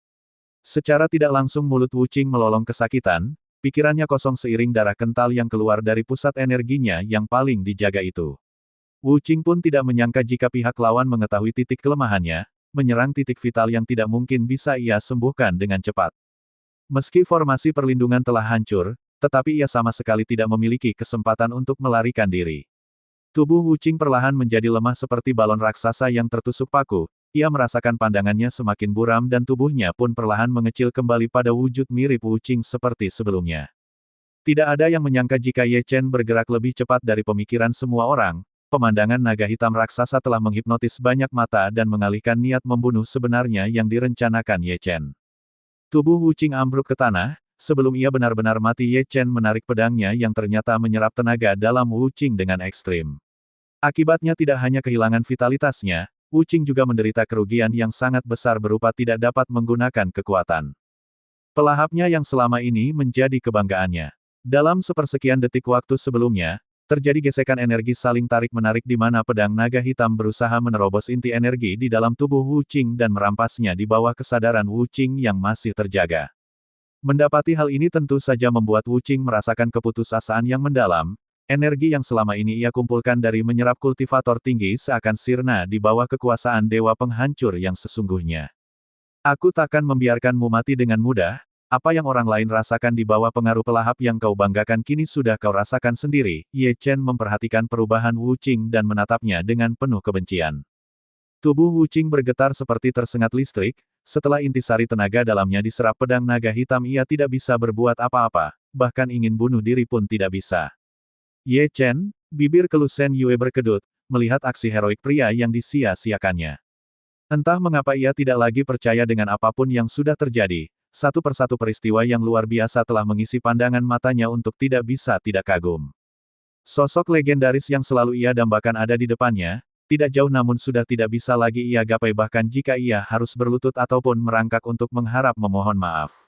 Secara tidak langsung mulut Wu Qing melolong kesakitan, pikirannya kosong seiring darah kental yang keluar dari pusat energinya yang paling dijaga itu. Wu Qing pun tidak menyangka jika pihak lawan mengetahui titik kelemahannya, menyerang titik vital yang tidak mungkin bisa ia sembuhkan dengan cepat. Meski formasi perlindungan telah hancur, tetapi ia sama sekali tidak memiliki kesempatan untuk melarikan diri. Tubuh Wu Qing perlahan menjadi lemah seperti balon raksasa yang tertusuk paku. Ia merasakan pandangannya semakin buram dan tubuhnya pun perlahan mengecil kembali pada wujud mirip Wu Qing seperti sebelumnya. Tidak ada yang menyangka jika Ye Chen bergerak lebih cepat dari pemikiran semua orang, pemandangan naga hitam raksasa telah menghipnotis banyak mata dan mengalihkan niat membunuh sebenarnya yang direncanakan Ye Chen. Tubuh Wu Qing ambruk ke tanah, sebelum ia benar-benar mati Ye Chen menarik pedangnya yang ternyata menyerap tenaga dalam Wu Qing dengan ekstrim. Akibatnya tidak hanya kehilangan vitalitasnya, Wu Qing juga menderita kerugian yang sangat besar berupa tidak dapat menggunakan kekuatan pelahapnya yang selama ini menjadi kebanggaannya. Dalam sepersekian detik waktu sebelumnya, terjadi gesekan energi saling tarik-menarik di mana pedang naga hitam berusaha menerobos inti energi di dalam tubuh Wu Qing dan merampasnya di bawah kesadaran Wu Qing yang masih terjaga. Mendapati hal ini tentu saja membuat Wu Qing merasakan keputusasaan yang mendalam. Energi yang selama ini ia kumpulkan dari menyerap kultivator tinggi seakan sirna di bawah kekuasaan dewa penghancur yang sesungguhnya. Aku takkan membiarkanmu mati dengan mudah, apa yang orang lain rasakan di bawah pengaruh pelahap yang kau banggakan kini sudah kau rasakan sendiri. Ye Chen memperhatikan perubahan Wu Qing dan menatapnya dengan penuh kebencian. Tubuh Wu Qing bergetar seperti tersengat listrik, setelah intisari tenaga dalamnya diserap pedang naga hitam ia tidak bisa berbuat apa-apa, bahkan ingin bunuh diri pun tidak bisa. Ye Chen, bibir kelus Shen Yue berkedut, melihat aksi heroik pria yang disia-siakannya. Entah mengapa ia tidak lagi percaya dengan apapun yang sudah terjadi, satu persatu peristiwa yang luar biasa telah mengisi pandangan matanya untuk tidak bisa tidak kagum. Sosok legendaris yang selalu ia dambakan ada di depannya, tidak jauh namun sudah tidak bisa lagi ia gapai bahkan jika ia harus berlutut ataupun merangkak untuk mengharap memohon maaf.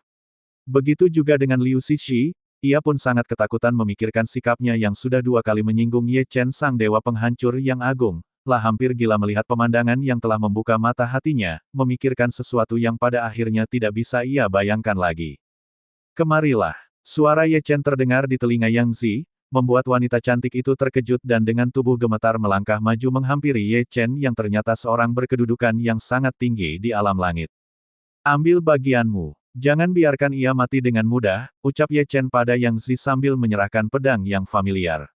Begitu juga dengan Liu Cixi. Ia pun sangat ketakutan memikirkan sikapnya yang sudah 2 kali menyinggung Ye Chen sang dewa penghancur yang agung, lah hampir gila melihat pemandangan yang telah membuka mata hatinya, memikirkan sesuatu yang pada akhirnya tidak bisa ia bayangkan lagi. Kemarilah. Suara Ye Chen terdengar di telinga Yang Zi, membuat wanita cantik itu terkejut dan dengan tubuh gemetar melangkah maju menghampiri Ye Chen yang ternyata seorang berkedudukan yang sangat tinggi di alam langit. Ambil bagianmu. Jangan biarkan ia mati dengan mudah, ucap Ye Chen pada Yang Zi sambil menyerahkan pedang yang familiar.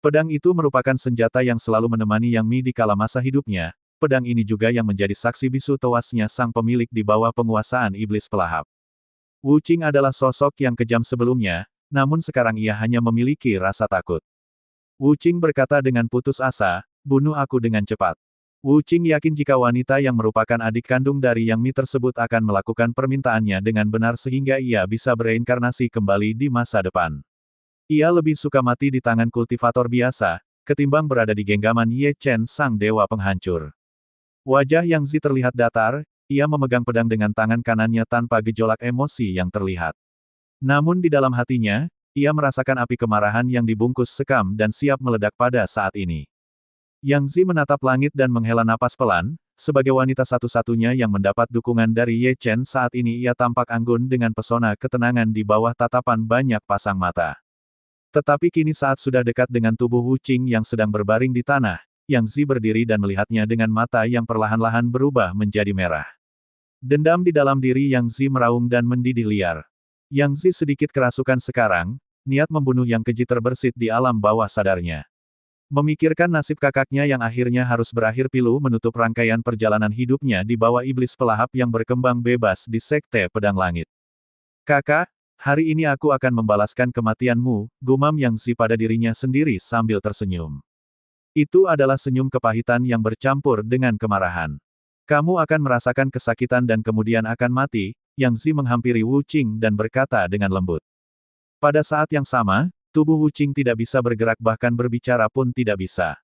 Pedang itu merupakan senjata yang selalu menemani Yang Mi di kala masa hidupnya, pedang ini juga yang menjadi saksi bisu tewasnya sang pemilik di bawah penguasaan iblis pelahap. Wu Qing adalah sosok yang kejam sebelumnya, namun sekarang ia hanya memiliki rasa takut. Wu Qing berkata dengan putus asa, bunuh aku dengan cepat. Wu Qing yakin jika wanita yang merupakan adik kandung dari Yang Mi tersebut akan melakukan permintaannya dengan benar sehingga ia bisa bereinkarnasi kembali di masa depan. Ia lebih suka mati di tangan kultivator biasa, ketimbang berada di genggaman Ye Chen sang dewa penghancur. Wajah Yang Zi terlihat datar, ia memegang pedang dengan tangan kanannya tanpa gejolak emosi yang terlihat. Namun di dalam hatinya, ia merasakan api kemarahan yang dibungkus sekam dan siap meledak pada saat ini. Yang Zi menatap langit dan menghela napas pelan, sebagai wanita satu-satunya yang mendapat dukungan dari Ye Chen saat ini ia tampak anggun dengan pesona ketenangan di bawah tatapan banyak pasang mata. Tetapi kini saat sudah dekat dengan tubuh Wu Qing yang sedang berbaring di tanah, Yang Zi berdiri dan melihatnya dengan mata yang perlahan-lahan berubah menjadi merah. Dendam di dalam diri Yang Zi meraung dan mendidih liar. Yang Zi sedikit kerasukan sekarang, niat membunuh yang keji terbersit di alam bawah sadarnya. Memikirkan nasib kakaknya yang akhirnya harus berakhir pilu menutup rangkaian perjalanan hidupnya di bawah iblis pelahap yang berkembang bebas di Sekte Pedang Langit. Kakak, hari ini aku akan membalaskan kematianmu, gumam Yang Zi pada dirinya sendiri sambil tersenyum. Itu adalah senyum kepahitan yang bercampur dengan kemarahan. Kamu akan merasakan kesakitan dan kemudian akan mati, Yang Zi menghampiri Wu Qing dan berkata dengan lembut. Pada saat yang sama, tubuh Wu Qing tidak bisa bergerak bahkan berbicara pun tidak bisa.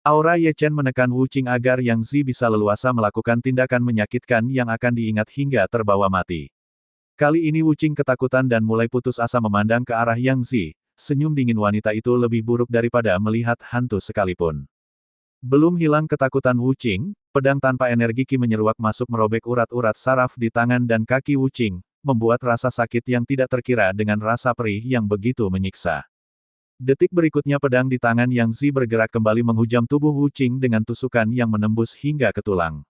Aura Ye Chen menekan Wu Qing agar Yang Zi bisa leluasa melakukan tindakan menyakitkan yang akan diingat hingga terbawa mati. Kali ini Wu Qing ketakutan dan mulai putus asa memandang ke arah Yang Zi. Senyum dingin wanita itu lebih buruk daripada melihat hantu sekalipun. Belum hilang ketakutan Wu Qing, pedang tanpa energi Qi menyeruak masuk merobek urat-urat saraf di tangan dan kaki Wu Qing, membuat rasa sakit yang tidak terkira dengan rasa perih yang begitu menyiksa. Detik berikutnya pedang di tangan Yang Zi bergerak kembali menghujam tubuh Wu Qing dengan tusukan yang menembus hingga ke tulang.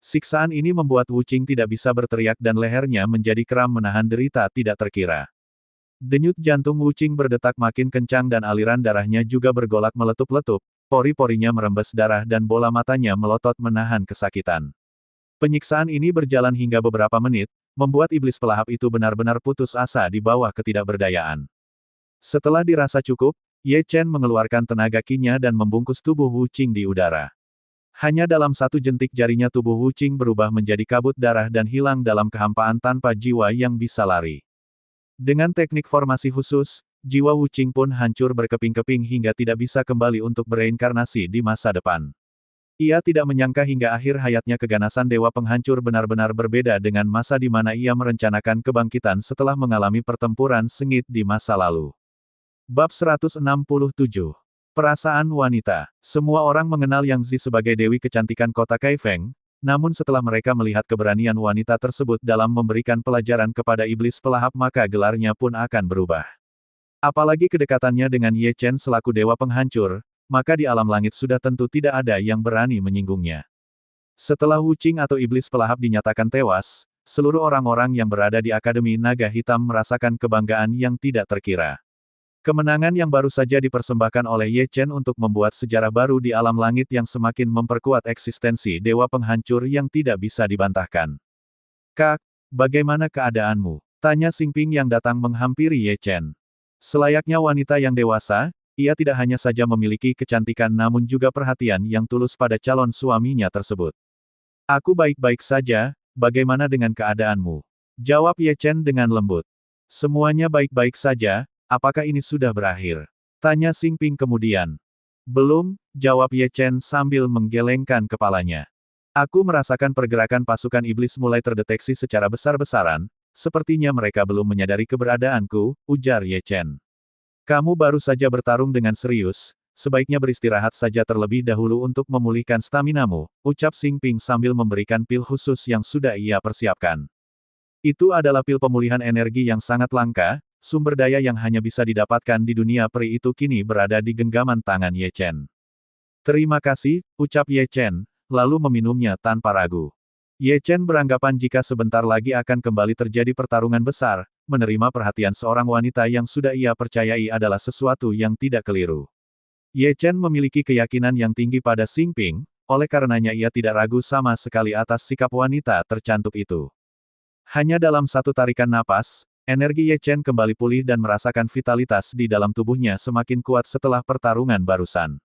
Siksaan ini membuat Wu Qing tidak bisa berteriak dan lehernya menjadi kram menahan derita tidak terkira. Denyut jantung Wu Qing berdetak makin kencang dan aliran darahnya juga bergolak meletup-letup, pori-porinya merembes darah dan bola matanya melotot menahan kesakitan. Penyiksaan ini berjalan hingga beberapa menit, membuat iblis pelahap itu benar-benar putus asa di bawah ketidakberdayaan. Setelah dirasa cukup, Ye Chen mengeluarkan tenaga Qi-nya dan membungkus tubuh Wu Qing di udara. Hanya dalam satu jentik jarinya tubuh Wu Qing berubah menjadi kabut darah dan hilang dalam kehampaan tanpa jiwa yang bisa lari. Dengan teknik formasi khusus, jiwa Wu Qing pun hancur berkeping-keping hingga tidak bisa kembali untuk bereinkarnasi di masa depan. Ia tidak menyangka hingga akhir hayatnya keganasan Dewa Penghancur benar-benar berbeda dengan masa di mana ia merencanakan kebangkitan setelah mengalami pertempuran sengit di masa lalu. Bab 167. Perasaan wanita. Semua orang mengenal Yang Zi sebagai Dewi Kecantikan Kota Kaifeng, namun setelah mereka melihat keberanian wanita tersebut dalam memberikan pelajaran kepada iblis pelahap maka gelarnya pun akan berubah. Apalagi kedekatannya dengan Ye Chen selaku Dewa Penghancur, maka di alam langit sudah tentu tidak ada yang berani menyinggungnya. Setelah Wu Qing atau iblis pelahap dinyatakan tewas, seluruh orang-orang yang berada di Akademi Naga Hitam merasakan kebanggaan yang tidak terkira. Kemenangan yang baru saja dipersembahkan oleh Ye Chen untuk membuat sejarah baru di alam langit yang semakin memperkuat eksistensi Dewa Penghancur yang tidak bisa dibantahkan. Kak, bagaimana keadaanmu? Tanya Xing Ping yang datang menghampiri Ye Chen. Selayaknya wanita yang dewasa, ia tidak hanya saja memiliki kecantikan namun juga perhatian yang tulus pada calon suaminya tersebut. Aku baik-baik saja, bagaimana dengan keadaanmu? Jawab Ye Chen dengan lembut. Semuanya baik-baik saja. Apakah ini sudah berakhir? Tanya Xing Ping kemudian. Belum, jawab Ye Chen sambil menggelengkan kepalanya. Aku merasakan pergerakan pasukan iblis mulai terdeteksi secara besar-besaran, sepertinya mereka belum menyadari keberadaanku, ujar Ye Chen. Kamu baru saja bertarung dengan serius, sebaiknya beristirahat saja terlebih dahulu untuk memulihkan staminamu, ucap Xing Ping sambil memberikan pil khusus yang sudah ia persiapkan. Itu adalah pil pemulihan energi yang sangat langka, sumber daya yang hanya bisa didapatkan di dunia peri itu kini berada di genggaman tangan Ye Chen. Terima kasih, ucap Ye Chen, lalu meminumnya tanpa ragu. Ye Chen beranggapan jika sebentar lagi akan kembali terjadi pertarungan besar, menerima perhatian seorang wanita yang sudah ia percayai adalah sesuatu yang tidak keliru. Ye Chen memiliki keyakinan yang tinggi pada Xing Ping, oleh karenanya ia tidak ragu sama sekali atas sikap wanita tercantik itu. Hanya dalam satu tarikan napas, energi Ye Chen kembali pulih dan merasakan vitalitas di dalam tubuhnya semakin kuat setelah pertarungan barusan.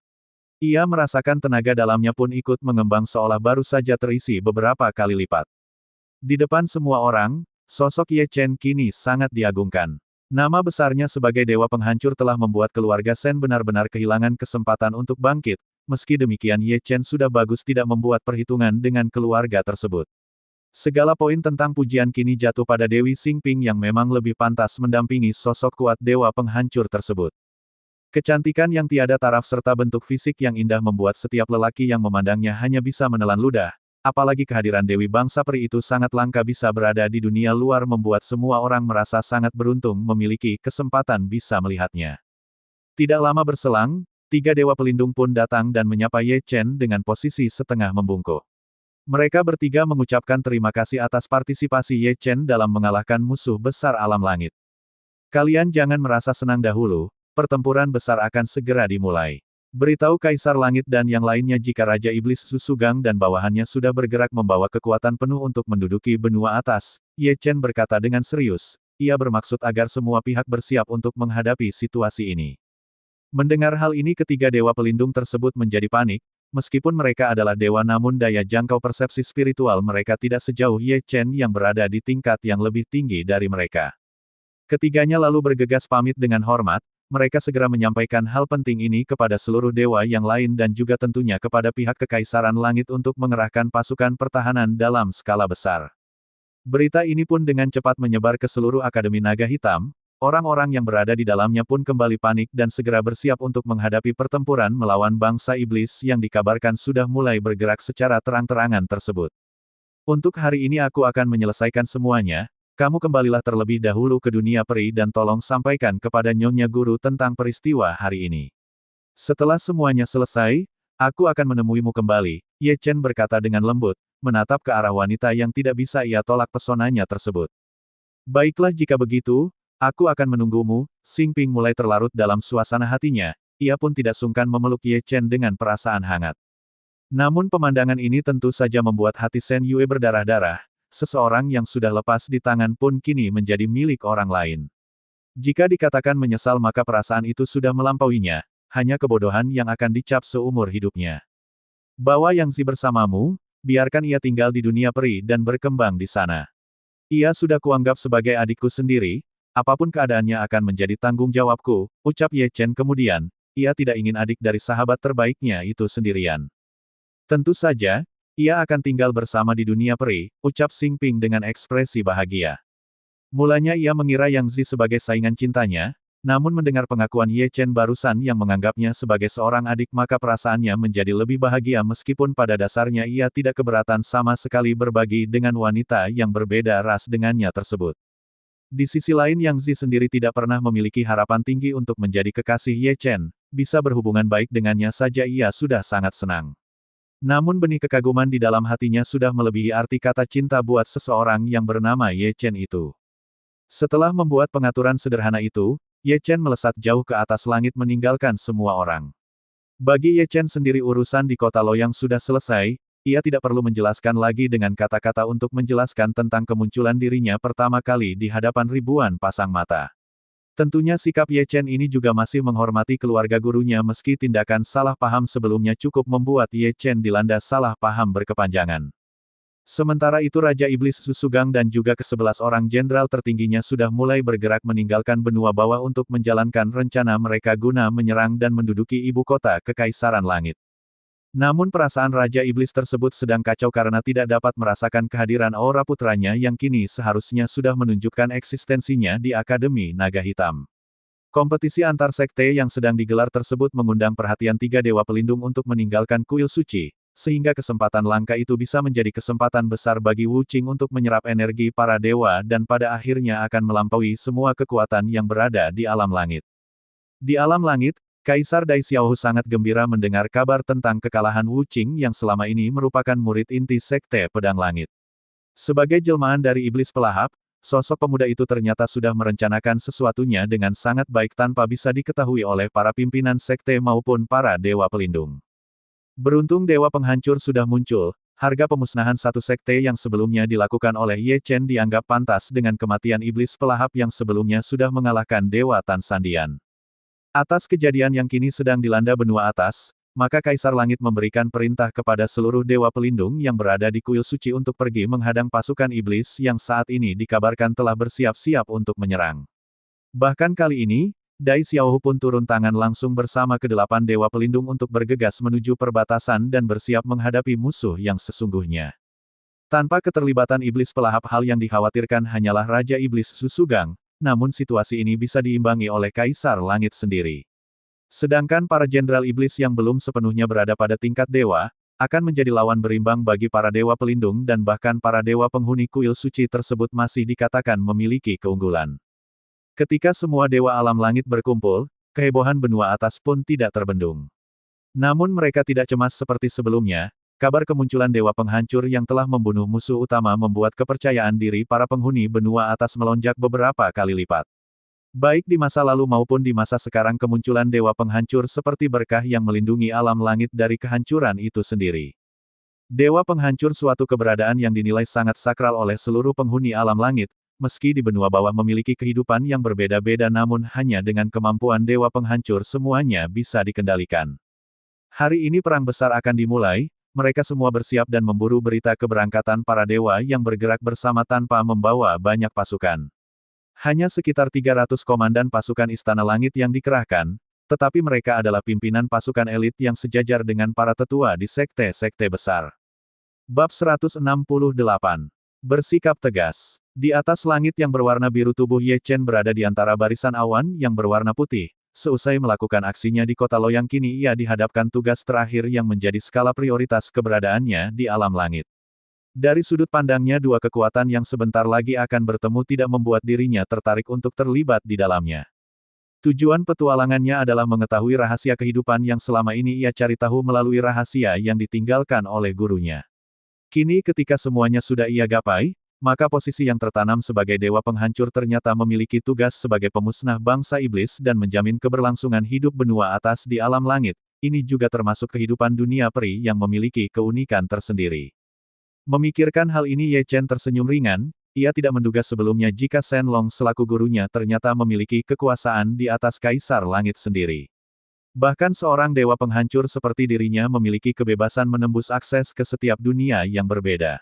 Ia merasakan tenaga dalamnya pun ikut mengembang seolah baru saja terisi beberapa kali lipat. Di depan semua orang, sosok Ye Chen kini sangat diagungkan. Nama besarnya sebagai Dewa Penghancur telah membuat keluarga Shen benar-benar kehilangan kesempatan untuk bangkit, meski demikian Ye Chen sudah bagus tidak membuat perhitungan dengan keluarga tersebut. Segala poin tentang pujian kini jatuh pada Dewi Xing Ping yang memang lebih pantas mendampingi sosok kuat Dewa Penghancur tersebut. Kecantikan yang tiada taraf serta bentuk fisik yang indah membuat setiap lelaki yang memandangnya hanya bisa menelan ludah, apalagi kehadiran Dewi Bangsa Peri itu sangat langka bisa berada di dunia luar membuat semua orang merasa sangat beruntung memiliki kesempatan bisa melihatnya. Tidak lama berselang, 3 dewa pelindung pun datang dan menyapa Ye Chen dengan posisi setengah membungkuk. Mereka bertiga mengucapkan terima kasih atas partisipasi Ye Chen dalam mengalahkan musuh besar alam langit. Kalian jangan merasa senang dahulu, pertempuran besar akan segera dimulai. Beritahu Kaisar Langit dan yang lainnya jika Raja Iblis Susugang dan bawahannya sudah bergerak membawa kekuatan penuh untuk menduduki benua atas. Ye Chen berkata dengan serius. Ia bermaksud agar semua pihak bersiap untuk menghadapi situasi ini. Mendengar hal ini ketiga dewa pelindung tersebut menjadi panik. Meskipun mereka adalah dewa namun daya jangkau persepsi spiritual mereka tidak sejauh Ye Chen yang berada di tingkat yang lebih tinggi dari mereka. Ketiganya lalu bergegas pamit dengan hormat. Mereka segera menyampaikan hal penting ini kepada seluruh dewa yang lain dan juga tentunya kepada pihak Kekaisaran Langit untuk mengerahkan pasukan pertahanan dalam skala besar. Berita ini pun dengan cepat menyebar ke seluruh Akademi Naga Hitam, orang-orang yang berada di dalamnya pun kembali panik dan segera bersiap untuk menghadapi pertempuran melawan bangsa iblis yang dikabarkan sudah mulai bergerak secara terang-terangan tersebut. Untuk hari ini aku akan menyelesaikan semuanya. Kamu kembalilah terlebih dahulu ke dunia peri dan tolong sampaikan kepada Nyonya Guru tentang peristiwa hari ini. Setelah semuanya selesai, aku akan menemuimu kembali, Ye Chen berkata dengan lembut, menatap ke arah wanita yang tidak bisa ia tolak pesonanya tersebut. Baiklah jika begitu, aku akan menunggumu. Xing Ping mulai terlarut dalam suasana hatinya, ia pun tidak sungkan memeluk Ye Chen dengan perasaan hangat. Namun pemandangan ini tentu saja membuat hati Shen Yue berdarah-darah. Seseorang yang sudah lepas di tangan pun kini menjadi milik orang lain. Jika dikatakan menyesal maka perasaan itu sudah melampauinya, hanya kebodohan yang akan dicap seumur hidupnya. Bawa Yang Zi bersamamu, biarkan ia tinggal di dunia peri dan berkembang di sana. Ia sudah kuanggap sebagai adikku sendiri, apapun keadaannya akan menjadi tanggung jawabku, ucap Ye Chen kemudian, ia tidak ingin adik dari sahabat terbaiknya itu sendirian. Tentu saja, ia akan tinggal bersama di dunia peri, ucap Xing Ping dengan ekspresi bahagia. Mulanya ia mengira Yang Zi sebagai saingan cintanya, namun mendengar pengakuan Ye Chen barusan yang menganggapnya sebagai seorang adik maka perasaannya menjadi lebih bahagia meskipun pada dasarnya ia tidak keberatan sama sekali berbagi dengan wanita yang berbeda ras dengannya tersebut. Di sisi lain Yang Zi sendiri tidak pernah memiliki harapan tinggi untuk menjadi kekasih Ye Chen, bisa berhubungan baik dengannya saja ia sudah sangat senang. Namun benih kekaguman di dalam hatinya sudah melebihi arti kata cinta buat seseorang yang bernama Ye Chen itu. Setelah membuat pengaturan sederhana itu, Ye Chen melesat jauh ke atas langit meninggalkan semua orang. Bagi Ye Chen sendiri urusan di kota Loyang sudah selesai, ia tidak perlu menjelaskan lagi dengan kata-kata untuk menjelaskan tentang kemunculan dirinya pertama kali di hadapan ribuan pasang mata. Tentunya sikap Ye Chen ini juga masih menghormati keluarga gurunya meski tindakan salah paham sebelumnya cukup membuat Ye Chen dilanda salah paham berkepanjangan. Sementara itu Raja Iblis Susugang dan juga ke-11 orang jenderal tertingginya sudah mulai bergerak meninggalkan benua bawah untuk menjalankan rencana mereka guna menyerang dan menduduki ibu kota Kekaisaran Langit. Namun perasaan Raja Iblis tersebut sedang kacau karena tidak dapat merasakan kehadiran aura putranya yang kini seharusnya sudah menunjukkan eksistensinya di Akademi Naga Hitam. Kompetisi antar sekte yang sedang digelar tersebut mengundang perhatian tiga dewa pelindung untuk meninggalkan kuil suci, sehingga kesempatan langka itu bisa menjadi kesempatan besar bagi Wu Qing untuk menyerap energi para dewa dan pada akhirnya akan melampaui semua kekuatan yang berada di alam langit. Di alam langit, Kaisar Dai Xiaohu sangat gembira mendengar kabar tentang kekalahan Wu Qing yang selama ini merupakan murid inti Sekte Pedang Langit. Sebagai jelmaan dari iblis pelahap, sosok pemuda itu ternyata sudah merencanakan sesuatunya dengan sangat baik tanpa bisa diketahui oleh para pimpinan sekte maupun para dewa pelindung. Beruntung dewa penghancur sudah muncul, harga pemusnahan satu sekte yang sebelumnya dilakukan oleh Ye Chen dianggap pantas dengan kematian iblis pelahap yang sebelumnya sudah mengalahkan dewa Tan Sandian. Atas kejadian yang kini sedang dilanda benua atas, maka Kaisar Langit memberikan perintah kepada seluruh dewa pelindung yang berada di kuil suci untuk pergi menghadang pasukan iblis yang saat ini dikabarkan telah bersiap-siap untuk menyerang. Bahkan kali ini, Dai Xiaohu pun turun tangan langsung bersama kedelapan dewa pelindung untuk bergegas menuju perbatasan dan bersiap menghadapi musuh yang sesungguhnya. Tanpa keterlibatan iblis pelahap hal yang dikhawatirkan hanyalah Raja Iblis Susugang, namun situasi ini bisa diimbangi oleh Kaisar Langit sendiri. Sedangkan para jenderal iblis yang belum sepenuhnya berada pada tingkat dewa, akan menjadi lawan berimbang bagi para dewa pelindung dan bahkan para dewa penghuni kuil suci tersebut masih dikatakan memiliki keunggulan. Ketika semua dewa alam langit berkumpul, kehebohan benua atas pun tidak terbendung. Namun mereka tidak cemas seperti sebelumnya. Kabar kemunculan dewa penghancur yang telah membunuh musuh utama membuat kepercayaan diri para penghuni benua atas melonjak beberapa kali lipat. Baik di masa lalu maupun di masa sekarang kemunculan dewa penghancur seperti berkah yang melindungi alam langit dari kehancuran itu sendiri. Dewa penghancur suatu keberadaan yang dinilai sangat sakral oleh seluruh penghuni alam langit, meski di benua bawah memiliki kehidupan yang berbeda-beda namun hanya dengan kemampuan dewa penghancur semuanya bisa dikendalikan. Hari ini perang besar akan dimulai, mereka semua bersiap dan memburu berita keberangkatan para dewa yang bergerak bersama tanpa membawa banyak pasukan. Hanya sekitar 300 komandan pasukan Istana Langit yang dikerahkan, tetapi mereka adalah pimpinan pasukan elit yang sejajar dengan para tetua di sekte-sekte besar. Bab 168. Bersikap tegas. Di atas langit yang berwarna biru tubuh Ye Chen berada di antara barisan awan yang berwarna putih. Seusai melakukan aksinya di kota Loyang kini ia dihadapkan tugas terakhir yang menjadi skala prioritas keberadaannya di alam langit. Dari sudut pandangnya dua kekuatan yang sebentar lagi akan bertemu tidak membuat dirinya tertarik untuk terlibat di dalamnya. Tujuan petualangannya adalah mengetahui rahasia kehidupan yang selama ini ia cari tahu melalui rahasia yang ditinggalkan oleh gurunya. Kini ketika semuanya sudah ia gapai, maka posisi yang tertanam sebagai dewa penghancur ternyata memiliki tugas sebagai pemusnah bangsa iblis dan menjamin keberlangsungan hidup benua atas di alam langit. Ini juga termasuk kehidupan dunia peri yang memiliki keunikan tersendiri. Memikirkan hal ini Ye Chen tersenyum ringan, ia tidak menduga sebelumnya jika Shen Long selaku gurunya ternyata memiliki kekuasaan di atas kaisar langit sendiri. Bahkan seorang dewa penghancur seperti dirinya memiliki kebebasan menembus akses ke setiap dunia yang berbeda.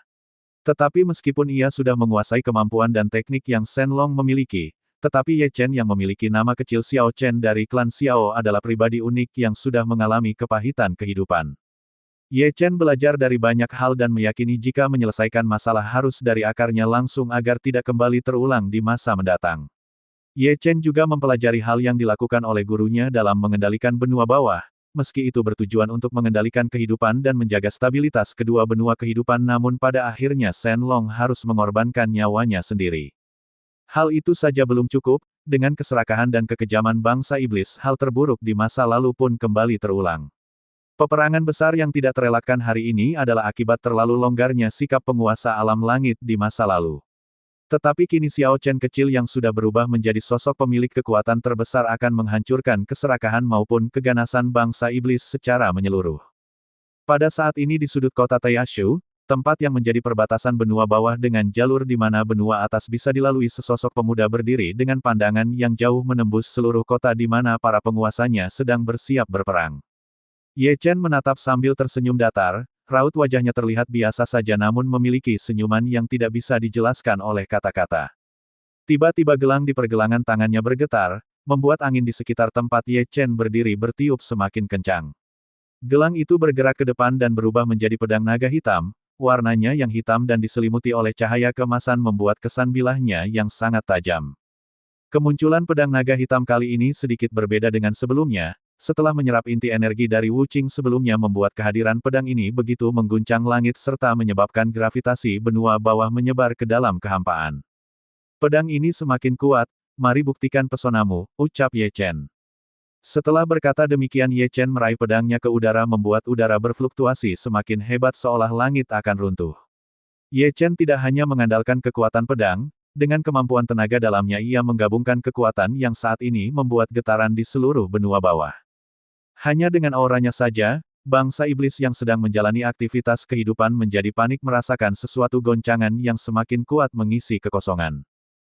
Tetapi meskipun ia sudah menguasai kemampuan dan teknik yang Shen Long memiliki, tetapi Ye Chen yang memiliki nama kecil Xiao Chen dari klan Xiao adalah pribadi unik yang sudah mengalami kepahitan kehidupan. Ye Chen belajar dari banyak hal dan meyakini jika menyelesaikan masalah harus dari akarnya langsung agar tidak kembali terulang di masa mendatang. Ye Chen juga mempelajari hal yang dilakukan oleh gurunya dalam mengendalikan benua bawah. Meski itu bertujuan untuk mengendalikan kehidupan dan menjaga stabilitas kedua benua kehidupan namun pada akhirnya Shen Long harus mengorbankan nyawanya sendiri. Hal itu saja belum cukup, dengan keserakahan dan kekejaman bangsa iblis hal terburuk di masa lalu pun kembali terulang. Peperangan besar yang tidak terelakkan hari ini adalah akibat terlalu longgarnya sikap penguasa alam langit di masa lalu. Tetapi kini Xiao Chen kecil yang sudah berubah menjadi sosok pemilik kekuatan terbesar akan menghancurkan keserakahan maupun keganasan bangsa iblis secara menyeluruh. Pada saat ini di sudut kota Taiyashu, tempat yang menjadi perbatasan benua bawah dengan jalur di mana benua atas bisa dilalui sesosok pemuda berdiri dengan pandangan yang jauh menembus seluruh kota di mana para penguasanya sedang bersiap berperang. Ye Chen menatap sambil tersenyum datar. Raut wajahnya terlihat biasa saja namun memiliki senyuman yang tidak bisa dijelaskan oleh kata-kata. Tiba-tiba gelang di pergelangan tangannya bergetar, membuat angin di sekitar tempat Ye Chen berdiri bertiup semakin kencang. Gelang itu bergerak ke depan dan berubah menjadi pedang naga hitam, warnanya yang hitam dan diselimuti oleh cahaya keemasan membuat kesan bilahnya yang sangat tajam. Kemunculan pedang naga hitam kali ini sedikit berbeda dengan sebelumnya. Setelah menyerap inti energi dari Wu Qing sebelumnya membuat kehadiran pedang ini begitu mengguncang langit serta menyebabkan gravitasi benua bawah menyebar ke dalam kehampaan. Pedang ini semakin kuat, mari buktikan pesonamu, ucap Ye Chen. Setelah berkata demikian Ye Chen meraih pedangnya ke udara membuat udara berfluktuasi semakin hebat seolah langit akan runtuh. Ye Chen tidak hanya mengandalkan kekuatan pedang, dengan kemampuan tenaga dalamnya ia menggabungkan kekuatan yang saat ini membuat getaran di seluruh benua bawah. Hanya dengan auranya saja, bangsa iblis yang sedang menjalani aktivitas kehidupan menjadi panik merasakan sesuatu goncangan yang semakin kuat mengisi kekosongan.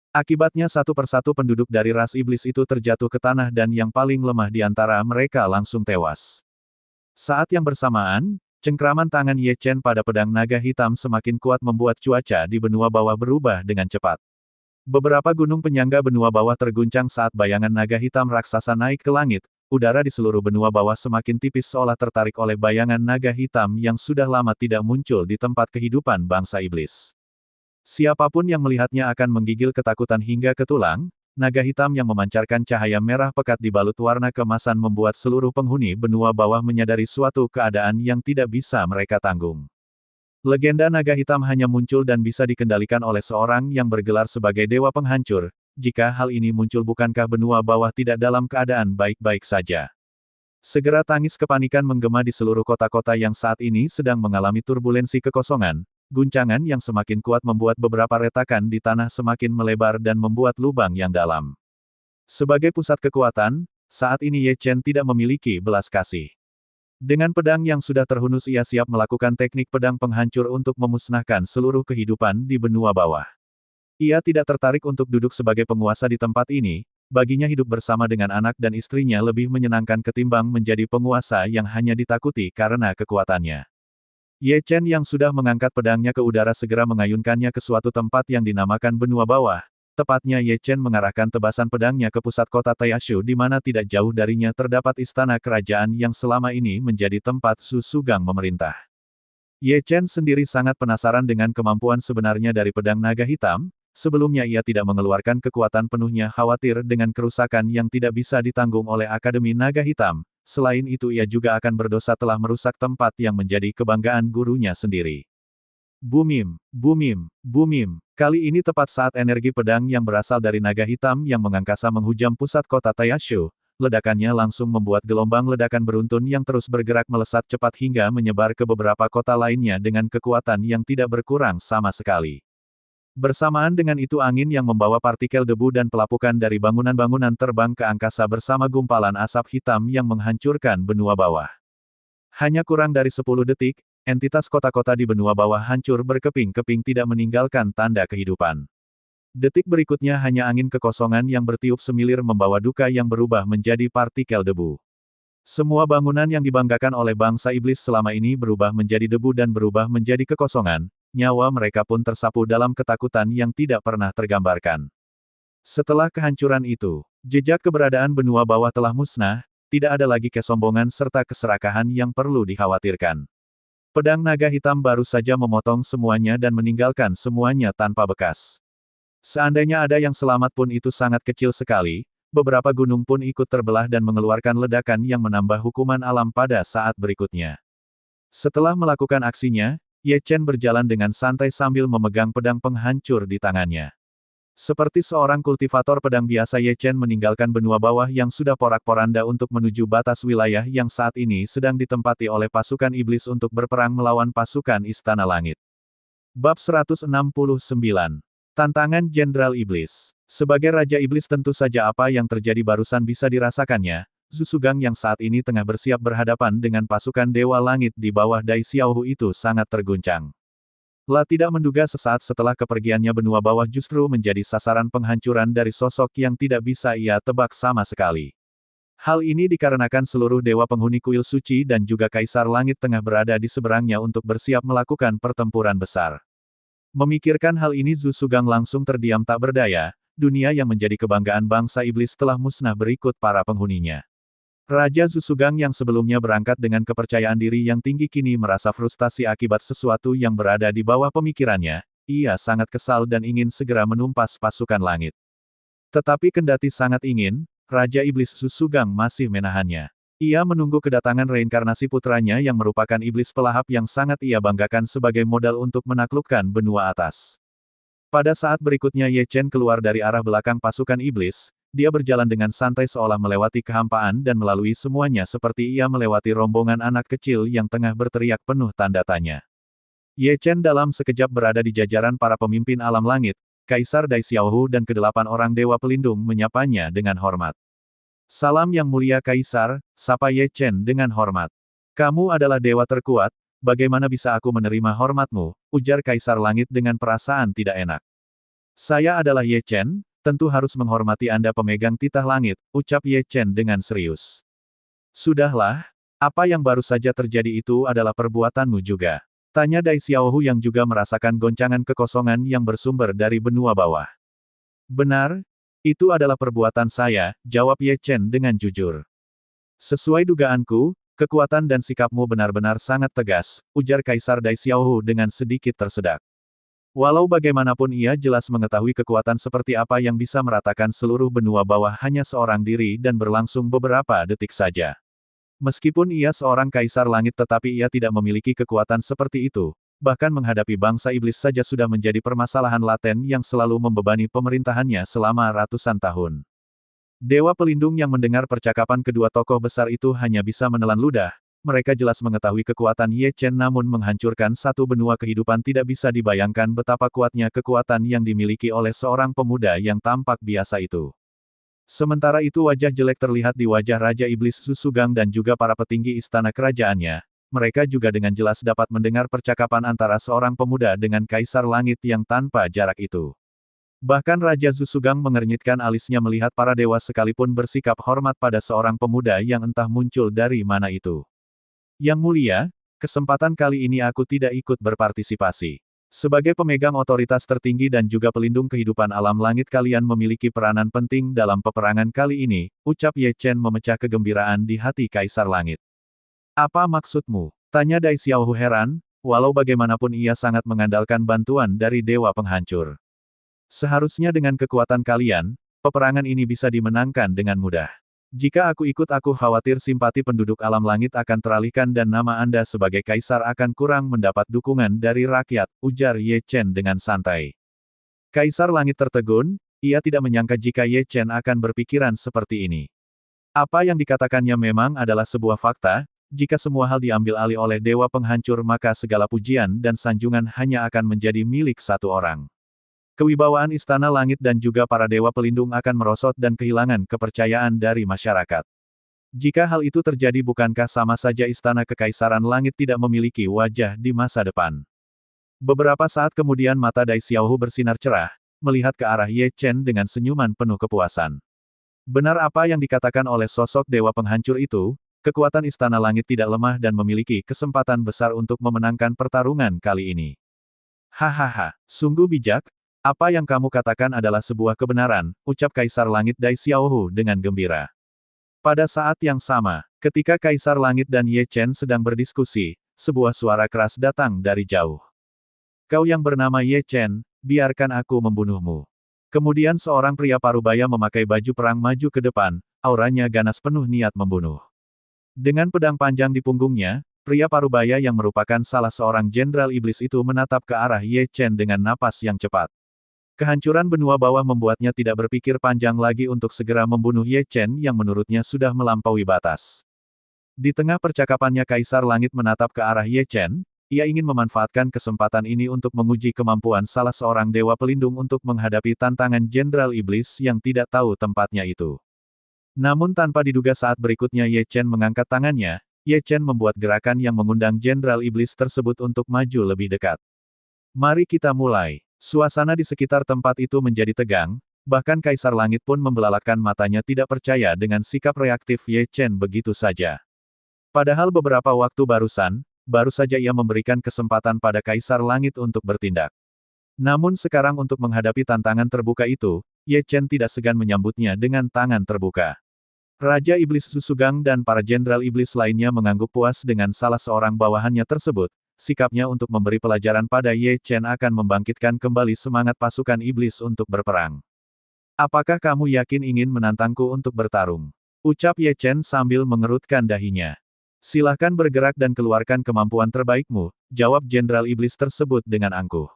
Akibatnya satu persatu penduduk dari ras iblis itu terjatuh ke tanah dan yang paling lemah di antara mereka langsung tewas. Saat yang bersamaan, cengkraman tangan Ye Chen pada pedang naga hitam semakin kuat membuat cuaca di benua bawah berubah dengan cepat. Beberapa gunung penyangga benua bawah terguncang saat bayangan naga hitam raksasa naik ke langit. Udara di seluruh benua bawah semakin tipis seolah tertarik oleh bayangan naga hitam yang sudah lama tidak muncul di tempat kehidupan bangsa iblis. Siapapun yang melihatnya akan menggigil ketakutan hingga ke tulang, naga hitam yang memancarkan cahaya merah pekat dibalut warna keemasan membuat seluruh penghuni benua bawah menyadari suatu keadaan yang tidak bisa mereka tanggung. Legenda naga hitam hanya muncul dan bisa dikendalikan oleh seorang yang bergelar sebagai dewa penghancur. Jika hal ini muncul bukankah benua bawah tidak dalam keadaan baik-baik saja? Segera tangis kepanikan menggema di seluruh kota-kota yang saat ini sedang mengalami turbulensi kekosongan. Guncangan yang semakin kuat membuat beberapa retakan di tanah semakin melebar dan membuat lubang yang dalam. Sebagai pusat kekuatan, saat ini Ye Chen tidak memiliki belas kasih. Dengan pedang yang sudah terhunus ia siap melakukan teknik pedang penghancur untuk memusnahkan seluruh kehidupan di benua bawah. Ia tidak tertarik untuk duduk sebagai penguasa di tempat ini, baginya hidup bersama dengan anak dan istrinya lebih menyenangkan ketimbang menjadi penguasa yang hanya ditakuti karena kekuatannya. Ye Chen yang sudah mengangkat pedangnya ke udara segera mengayunkannya ke suatu tempat yang dinamakan benua bawah. Tepatnya Ye Chen mengarahkan tebasan pedangnya ke pusat kota Taiyashu di mana tidak jauh darinya terdapat istana kerajaan yang selama ini menjadi tempat Su Sugang memerintah. Ye Chen sendiri sangat penasaran dengan kemampuan sebenarnya dari pedang naga hitam, sebelumnya ia tidak mengeluarkan kekuatan penuhnya khawatir dengan kerusakan yang tidak bisa ditanggung oleh Akademi Naga Hitam, selain itu ia juga akan berdosa telah merusak tempat yang menjadi kebanggaan gurunya sendiri. Bumim, bumim, bumim. Kali ini tepat saat energi pedang yang berasal dari naga hitam yang mengangkasa menghujam pusat kota Taiyashu, ledakannya langsung membuat gelombang ledakan beruntun yang terus bergerak melesat cepat hingga menyebar ke beberapa kota lainnya dengan kekuatan yang tidak berkurang sama sekali. Bersamaan dengan itu angin yang membawa partikel debu dan pelapukan dari bangunan-bangunan terbang ke angkasa bersama gumpalan asap hitam yang menghancurkan benua bawah. Hanya kurang dari 10 detik, entitas kota-kota di benua bawah hancur berkeping-keping tidak meninggalkan tanda kehidupan. Detik berikutnya hanya angin kekosongan yang bertiup semilir membawa duka yang berubah menjadi partikel debu. Semua bangunan yang dibanggakan oleh bangsa iblis selama ini berubah menjadi debu dan berubah menjadi kekosongan, nyawa mereka pun tersapu dalam ketakutan yang tidak pernah tergambarkan. Setelah kehancuran itu, jejak keberadaan benua bawah telah musnah, tidak ada lagi kesombongan serta keserakahan yang perlu dikhawatirkan. Pedang naga hitam baru saja memotong semuanya dan meninggalkan semuanya tanpa bekas. Seandainya ada yang selamat pun itu sangat kecil sekali, beberapa gunung pun ikut terbelah dan mengeluarkan ledakan yang menambah hukuman alam pada saat berikutnya. Setelah melakukan aksinya, Ye Chen berjalan dengan santai sambil memegang pedang penghancur di tangannya. Seperti seorang kultivator pedang biasa Ye Chen meninggalkan benua bawah yang sudah porak-poranda untuk menuju batas wilayah yang saat ini sedang ditempati oleh pasukan iblis untuk berperang melawan pasukan Istana Langit. Bab 169. Tantangan Jenderal Iblis. Sebagai Raja Iblis tentu saja apa yang terjadi barusan bisa dirasakannya, Su Sugang yang saat ini tengah bersiap berhadapan dengan pasukan Dewa Langit di bawah Dai Xiaohu itu sangat terguncang. La tidak menduga sesaat setelah kepergiannya benua bawah justru menjadi sasaran penghancuran dari sosok yang tidak bisa ia tebak sama sekali. Hal ini dikarenakan seluruh dewa penghuni kuil suci dan juga Kaisar Langit tengah berada di seberangnya untuk bersiap melakukan pertempuran besar. Memikirkan hal ini Su Sugang langsung terdiam tak berdaya, dunia yang menjadi kebanggaan bangsa iblis telah musnah berikut para penghuninya. Raja Su Sugang yang sebelumnya berangkat dengan kepercayaan diri yang tinggi kini merasa frustasi akibat sesuatu yang berada di bawah pemikirannya, ia sangat kesal dan ingin segera menumpas pasukan langit. Tetapi kendati sangat ingin, Raja Iblis Su Sugang masih menahannya. Ia menunggu kedatangan reinkarnasi putranya yang merupakan iblis pelahap yang sangat ia banggakan sebagai modal untuk menaklukkan benua atas. Pada saat berikutnya Ye Chen keluar dari arah belakang pasukan iblis, dia berjalan dengan santai seolah melewati kehampaan dan melalui semuanya seperti ia melewati rombongan anak kecil yang tengah berteriak penuh tanda tanya. Ye Chen dalam sekejap berada di jajaran para pemimpin alam langit, Kaisar Dai Xiaohu dan ke-8 orang dewa pelindung menyapanya dengan hormat. Salam yang mulia Kaisar, sapa Ye Chen dengan hormat. Kamu adalah dewa terkuat, bagaimana bisa aku menerima hormatmu, ujar Kaisar Langit dengan perasaan tidak enak. Saya adalah Ye Chen, tentu harus menghormati Anda pemegang titah langit, ucap Ye Chen dengan serius. Sudahlah, apa yang baru saja terjadi itu adalah perbuatanmu juga. Tanya Dai Xiaohu yang juga merasakan goncangan kekosongan yang bersumber dari benua bawah. Benar, itu adalah perbuatan saya, jawab Ye Chen dengan jujur. Sesuai dugaanku, kekuatan dan sikapmu benar-benar sangat tegas, ujar Kaisar Dai Xiaohu dengan sedikit tersedak. Walau bagaimanapun ia jelas mengetahui kekuatan seperti apa yang bisa meratakan seluruh benua bawah hanya seorang diri dan berlangsung beberapa detik saja. Meskipun ia seorang kaisar langit tetapi ia tidak memiliki kekuatan seperti itu, bahkan menghadapi bangsa iblis saja sudah menjadi permasalahan laten yang selalu membebani pemerintahannya selama ratusan tahun. Dewa pelindung yang mendengar percakapan kedua tokoh besar itu hanya bisa menelan ludah. Mereka jelas mengetahui kekuatan Ye Chen namun menghancurkan satu benua kehidupan tidak bisa dibayangkan betapa kuatnya kekuatan yang dimiliki oleh seorang pemuda yang tampak biasa itu. Sementara itu wajah jelek terlihat di wajah Raja Iblis Susugang dan juga para petinggi istana kerajaannya. Mereka juga dengan jelas dapat mendengar percakapan antara seorang pemuda dengan Kaisar Langit yang tanpa jarak itu. Bahkan Raja Susugang mengernyitkan alisnya melihat para dewa sekalipun bersikap hormat pada seorang pemuda yang entah muncul dari mana itu. Yang mulia, kesempatan kali ini aku tidak ikut berpartisipasi. Sebagai pemegang otoritas tertinggi dan juga pelindung kehidupan alam langit kalian memiliki peranan penting dalam peperangan kali ini, ucap Ye Chen memecah kegembiraan di hati Kaisar Langit. Apa maksudmu? Tanya Dai Xiaohu heran, walau bagaimanapun ia sangat mengandalkan bantuan dari Dewa Penghancur. Seharusnya dengan kekuatan kalian, peperangan ini bisa dimenangkan dengan mudah. Jika aku ikut aku khawatir simpati penduduk alam langit akan teralihkan dan nama Anda sebagai kaisar akan kurang mendapat dukungan dari rakyat, ujar Ye Chen dengan santai. Kaisar Langit tertegun, ia tidak menyangka jika Ye Chen akan berpikiran seperti ini. Apa yang dikatakannya memang adalah sebuah fakta, jika semua hal diambil alih oleh Dewa Penghancur maka segala pujian dan sanjungan hanya akan menjadi milik satu orang. Kewibawaan Istana Langit dan juga para dewa pelindung akan merosot dan kehilangan kepercayaan dari masyarakat. Jika hal itu terjadi bukankah sama saja Istana Kekaisaran Langit tidak memiliki wajah di masa depan? Beberapa saat kemudian mata Dai Xiaohu bersinar cerah, melihat ke arah Ye Chen dengan senyuman penuh kepuasan. Benar apa yang dikatakan oleh sosok Dewa Penghancur itu, kekuatan Istana Langit tidak lemah dan memiliki kesempatan besar untuk memenangkan pertarungan kali ini. Hahaha, sungguh bijak. Apa yang kamu katakan adalah sebuah kebenaran, ucap Kaisar Langit Dai Xiaohu dengan gembira. Pada saat yang sama, ketika Kaisar Langit dan Ye Chen sedang berdiskusi, sebuah suara keras datang dari jauh. Kau yang bernama Ye Chen, biarkan aku membunuhmu. Kemudian seorang pria parubaya memakai baju perang maju ke depan, auranya ganas penuh niat membunuh. Dengan pedang panjang di punggungnya, pria parubaya yang merupakan salah seorang jenderal iblis itu menatap ke arah Ye Chen dengan napas yang cepat. Kehancuran benua bawah membuatnya tidak berpikir panjang lagi untuk segera membunuh Ye Chen yang menurutnya sudah melampaui batas. Di tengah percakapannya Kaisar Langit menatap ke arah Ye Chen, ia ingin memanfaatkan kesempatan ini untuk menguji kemampuan salah seorang dewa pelindung untuk menghadapi tantangan Jenderal Iblis yang tidak tahu tempatnya itu. Namun tanpa diduga saat berikutnya Ye Chen mengangkat tangannya, Ye Chen membuat gerakan yang mengundang Jenderal Iblis tersebut untuk maju lebih dekat. Mari kita mulai. Suasana di sekitar tempat itu menjadi tegang, bahkan Kaisar Langit pun membelalakan matanya tidak percaya dengan sikap reaktif Ye Chen begitu saja. Padahal beberapa waktu baru saja ia memberikan kesempatan pada Kaisar Langit untuk bertindak. Namun sekarang untuk menghadapi tantangan terbuka itu, Ye Chen tidak segan menyambutnya dengan tangan terbuka. Raja Iblis Susugang dan para jenderal iblis lainnya mengangguk puas dengan salah seorang bawahannya tersebut. Sikapnya untuk memberi pelajaran pada Ye Chen akan membangkitkan kembali semangat pasukan iblis untuk berperang. Apakah kamu yakin ingin menantangku untuk bertarung? Ucap Ye Chen sambil mengerutkan dahinya. Silahkan bergerak dan keluarkan kemampuan terbaikmu, jawab jenderal iblis tersebut dengan angkuh.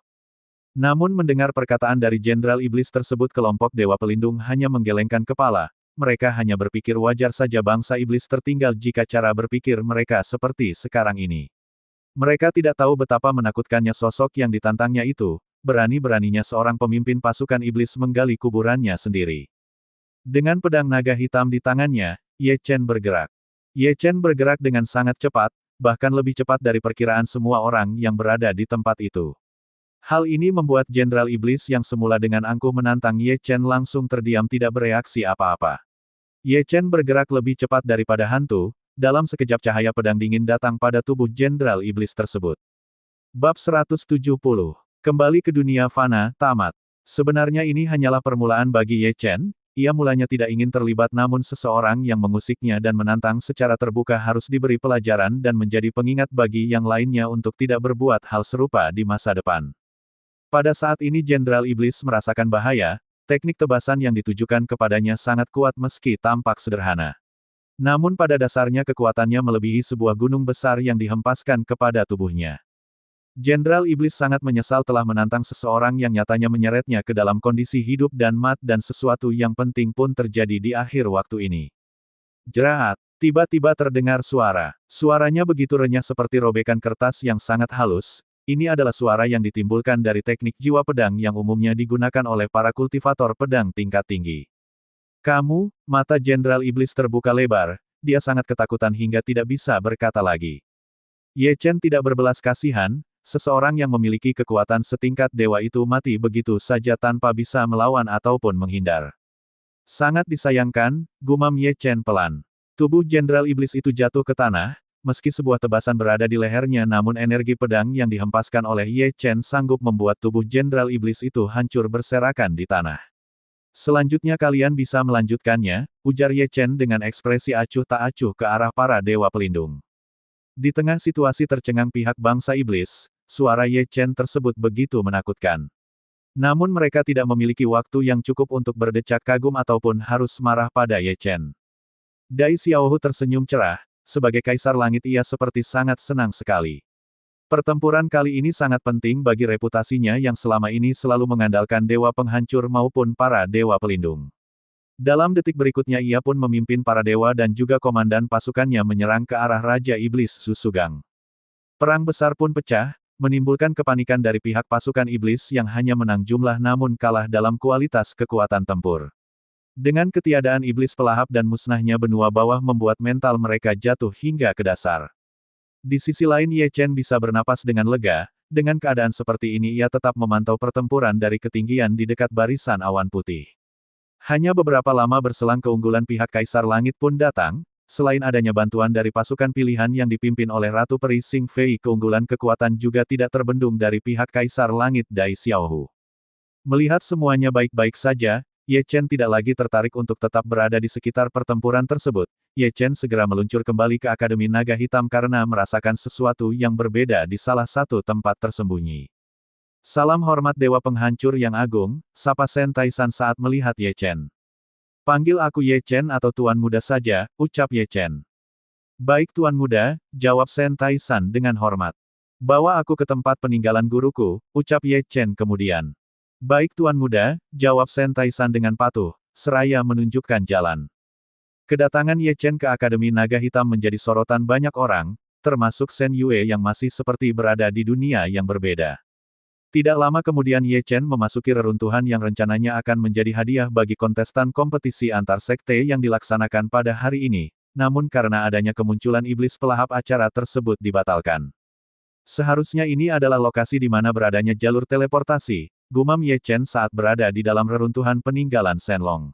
Namun mendengar perkataan dari jenderal iblis tersebut kelompok dewa pelindung hanya menggelengkan kepala, mereka hanya berpikir wajar saja bangsa iblis tertinggal jika cara berpikir mereka seperti sekarang ini. Mereka tidak tahu betapa menakutkannya sosok yang ditantangnya itu, berani-beraninya seorang pemimpin pasukan iblis menggali kuburannya sendiri. Dengan pedang naga hitam di tangannya, Ye Chen bergerak. Ye Chen bergerak dengan sangat cepat, bahkan lebih cepat dari perkiraan semua orang yang berada di tempat itu. Hal ini membuat Jenderal Iblis yang semula dengan angkuh menantang Ye Chen langsung terdiam tidak bereaksi apa-apa. Ye Chen bergerak lebih cepat daripada hantu. Dalam sekejap cahaya pedang dingin datang pada tubuh Jenderal Iblis tersebut. Bab 170. Kembali ke dunia fana, tamat. Sebenarnya ini hanyalah permulaan bagi Ye Chen, ia mulanya tidak ingin terlibat namun seseorang yang mengusiknya dan menantang secara terbuka harus diberi pelajaran dan menjadi pengingat bagi yang lainnya untuk tidak berbuat hal serupa di masa depan. Pada saat ini Jenderal Iblis merasakan bahaya, teknik tebasan yang ditujukan kepadanya sangat kuat meski tampak sederhana. Namun pada dasarnya kekuatannya melebihi sebuah gunung besar yang dihempaskan kepada tubuhnya. Jenderal Iblis sangat menyesal telah menantang seseorang yang nyatanya menyeretnya ke dalam kondisi hidup dan mati dan sesuatu yang penting pun terjadi di akhir waktu ini. Jerahat, tiba-tiba terdengar suara. Suaranya begitu renyah seperti robekan kertas yang sangat halus. Ini adalah suara yang ditimbulkan dari teknik jiwa pedang yang umumnya digunakan oleh para kultivator pedang tingkat tinggi. Kamu, mata Jenderal Iblis terbuka lebar, dia sangat ketakutan hingga tidak bisa berkata lagi. Ye Chen tidak berbelas kasihan, seseorang yang memiliki kekuatan setingkat dewa itu mati begitu saja tanpa bisa melawan ataupun menghindar. Sangat disayangkan, gumam Ye Chen pelan. Tubuh Jenderal Iblis itu jatuh ke tanah, meski sebuah tebasan berada di lehernya namun energi pedang yang dihempaskan oleh Ye Chen sanggup membuat tubuh Jenderal Iblis itu hancur berserakan di tanah. Selanjutnya kalian bisa melanjutkannya, ujar Ye Chen dengan ekspresi acuh tak acuh ke arah para dewa pelindung. Di tengah situasi tercengang pihak bangsa iblis, suara Ye Chen tersebut begitu menakutkan. Namun mereka tidak memiliki waktu yang cukup untuk berdecak kagum ataupun harus marah pada Ye Chen. Dai Xiaohu tersenyum cerah, sebagai kaisar langit ia seperti sangat senang sekali. Pertempuran kali ini sangat penting bagi reputasinya yang selama ini selalu mengandalkan dewa penghancur maupun para dewa pelindung. Dalam detik berikutnya ia pun memimpin para dewa dan juga komandan pasukannya menyerang ke arah Raja Iblis Susugang. Perang besar pun pecah, menimbulkan kepanikan dari pihak pasukan iblis yang hanya menang jumlah namun kalah dalam kualitas kekuatan tempur. Dengan ketiadaan iblis pelahap dan musnahnya benua bawah membuat mental mereka jatuh hingga ke dasar. Di sisi lain Ye Chen bisa bernapas dengan lega, dengan keadaan seperti ini ia tetap memantau pertempuran dari ketinggian di dekat barisan awan putih. Hanya beberapa lama berselang keunggulan pihak Kaisar Langit pun datang, selain adanya bantuan dari pasukan pilihan yang dipimpin oleh Ratu Peri Xing Fei keunggulan kekuatan juga tidak terbendung dari pihak Kaisar Langit Dai Xiaohu. Melihat semuanya baik-baik saja, Ye Chen tidak lagi tertarik untuk tetap berada di sekitar pertempuran tersebut. Ye Chen segera meluncur kembali ke Akademi Naga Hitam karena merasakan sesuatu yang berbeda di salah satu tempat tersembunyi. Salam hormat Dewa Penghancur yang Agung, sapa Sen Taisan saat melihat Ye Chen. Panggil aku Ye Chen atau Tuan Muda saja, ucap Ye Chen. Baik Tuan Muda, jawab Sen Taisan dengan hormat. Bawa aku ke tempat peninggalan guruku, ucap Ye Chen kemudian. Baik Tuan Muda, jawab Sen Taisan dengan patuh, seraya menunjukkan jalan. Kedatangan Ye Chen ke Akademi Naga Hitam menjadi sorotan banyak orang, termasuk Sen Yue yang masih seperti berada di dunia yang berbeda. Tidak lama kemudian Ye Chen memasuki reruntuhan yang rencananya akan menjadi hadiah bagi kontestan kompetisi antar sekte yang dilaksanakan pada hari ini, namun karena adanya kemunculan iblis pelahap acara tersebut dibatalkan. Seharusnya ini adalah lokasi di mana beradanya jalur teleportasi, gumam Ye Chen saat berada di dalam reruntuhan peninggalan Shenlong.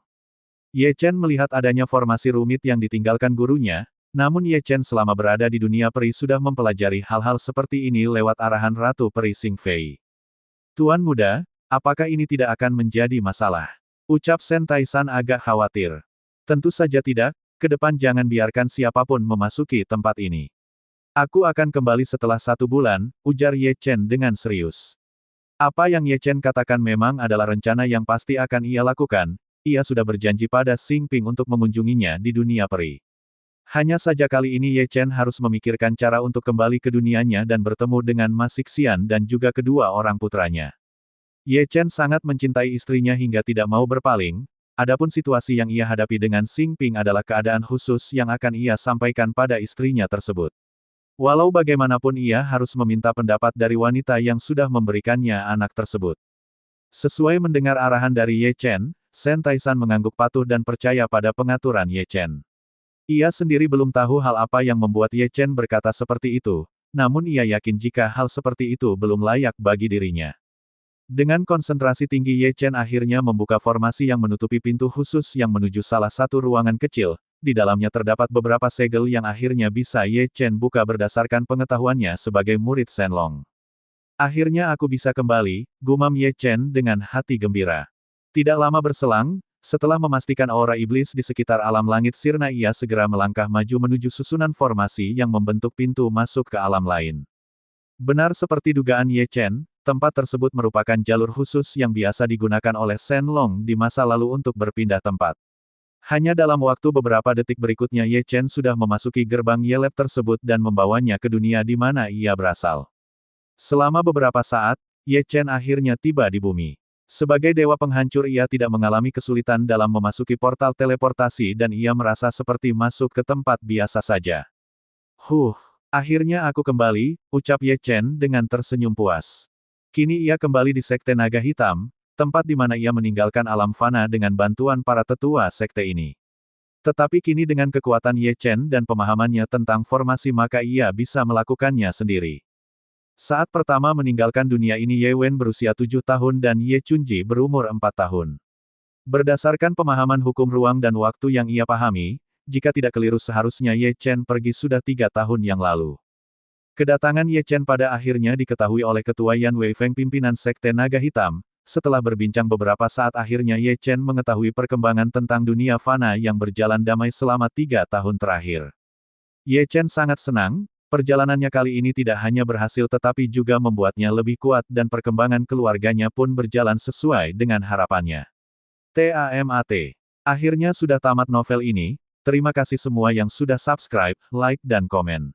Ye Chen melihat adanya formasi rumit yang ditinggalkan gurunya, namun Ye Chen selama berada di dunia peri sudah mempelajari hal-hal seperti ini lewat arahan Ratu Peri Xing Fei. Tuan Muda, apakah ini tidak akan menjadi masalah? Ucap Sen Taisan agak khawatir. Tentu saja tidak, ke depan jangan biarkan siapapun memasuki tempat ini. Aku akan kembali setelah 1 bulan, ujar Ye Chen dengan serius. Apa yang Ye Chen katakan memang adalah rencana yang pasti akan ia lakukan, ia sudah berjanji pada Xing Ping untuk mengunjunginya di dunia peri. Hanya saja kali ini Ye Chen harus memikirkan cara untuk kembali ke dunianya dan bertemu dengan Ma Sixian dan juga kedua orang putranya. Ye Chen sangat mencintai istrinya hingga tidak mau berpaling, adapun situasi yang ia hadapi dengan Xing Ping adalah keadaan khusus yang akan ia sampaikan pada istrinya tersebut. Walau bagaimanapun ia harus meminta pendapat dari wanita yang sudah memberikannya anak tersebut. Sesuai mendengar arahan dari Ye Chen, Sen Taisan mengangguk patuh dan percaya pada pengaturan Ye Chen. Ia sendiri belum tahu hal apa yang membuat Ye Chen berkata seperti itu, namun ia yakin jika hal seperti itu belum layak bagi dirinya. Dengan konsentrasi tinggi Ye Chen akhirnya membuka formasi yang menutupi pintu khusus yang menuju salah satu ruangan kecil. Di dalamnya terdapat beberapa segel yang akhirnya bisa Ye Chen buka berdasarkan pengetahuannya sebagai murid Shenlong. Akhirnya aku bisa kembali, gumam Ye Chen dengan hati gembira. Tidak lama berselang, setelah memastikan aura iblis di sekitar alam langit sirna ia segera melangkah maju menuju susunan formasi yang membentuk pintu masuk ke alam lain. Benar seperti dugaan Ye Chen, tempat tersebut merupakan jalur khusus yang biasa digunakan oleh Shenlong di masa lalu untuk berpindah tempat. Hanya dalam waktu beberapa detik berikutnya Ye Chen sudah memasuki gerbang Ye Lab tersebut dan membawanya ke dunia di mana ia berasal. Selama beberapa saat, Ye Chen akhirnya tiba di bumi. Sebagai dewa penghancur ia tidak mengalami kesulitan dalam memasuki portal teleportasi dan ia merasa seperti masuk ke tempat biasa saja. Akhirnya aku kembali, ucap Ye Chen dengan tersenyum puas. Kini ia kembali di Sekte Naga Hitam, tempat di mana ia meninggalkan alam fana dengan bantuan para tetua sekte ini. Tetapi kini dengan kekuatan Ye Chen dan pemahamannya tentang formasi maka ia bisa melakukannya sendiri. Saat pertama meninggalkan dunia ini Ye Wen berusia 7 tahun dan Ye Chunji berumur 4 tahun. Berdasarkan pemahaman hukum ruang dan waktu yang ia pahami, jika tidak keliru seharusnya Ye Chen pergi sudah 3 tahun yang lalu. Kedatangan Ye Chen pada akhirnya diketahui oleh Ketua Yan Weifeng pimpinan Sekte Naga Hitam. Setelah berbincang beberapa saat akhirnya Ye Chen mengetahui perkembangan tentang dunia fana yang berjalan damai selama 3 tahun terakhir. Ye Chen sangat senang, perjalanannya kali ini tidak hanya berhasil tetapi juga membuatnya lebih kuat dan perkembangan keluarganya pun berjalan sesuai dengan harapannya. TAMAT. Akhirnya sudah tamat novel ini, terima kasih semua yang sudah subscribe, like dan komen.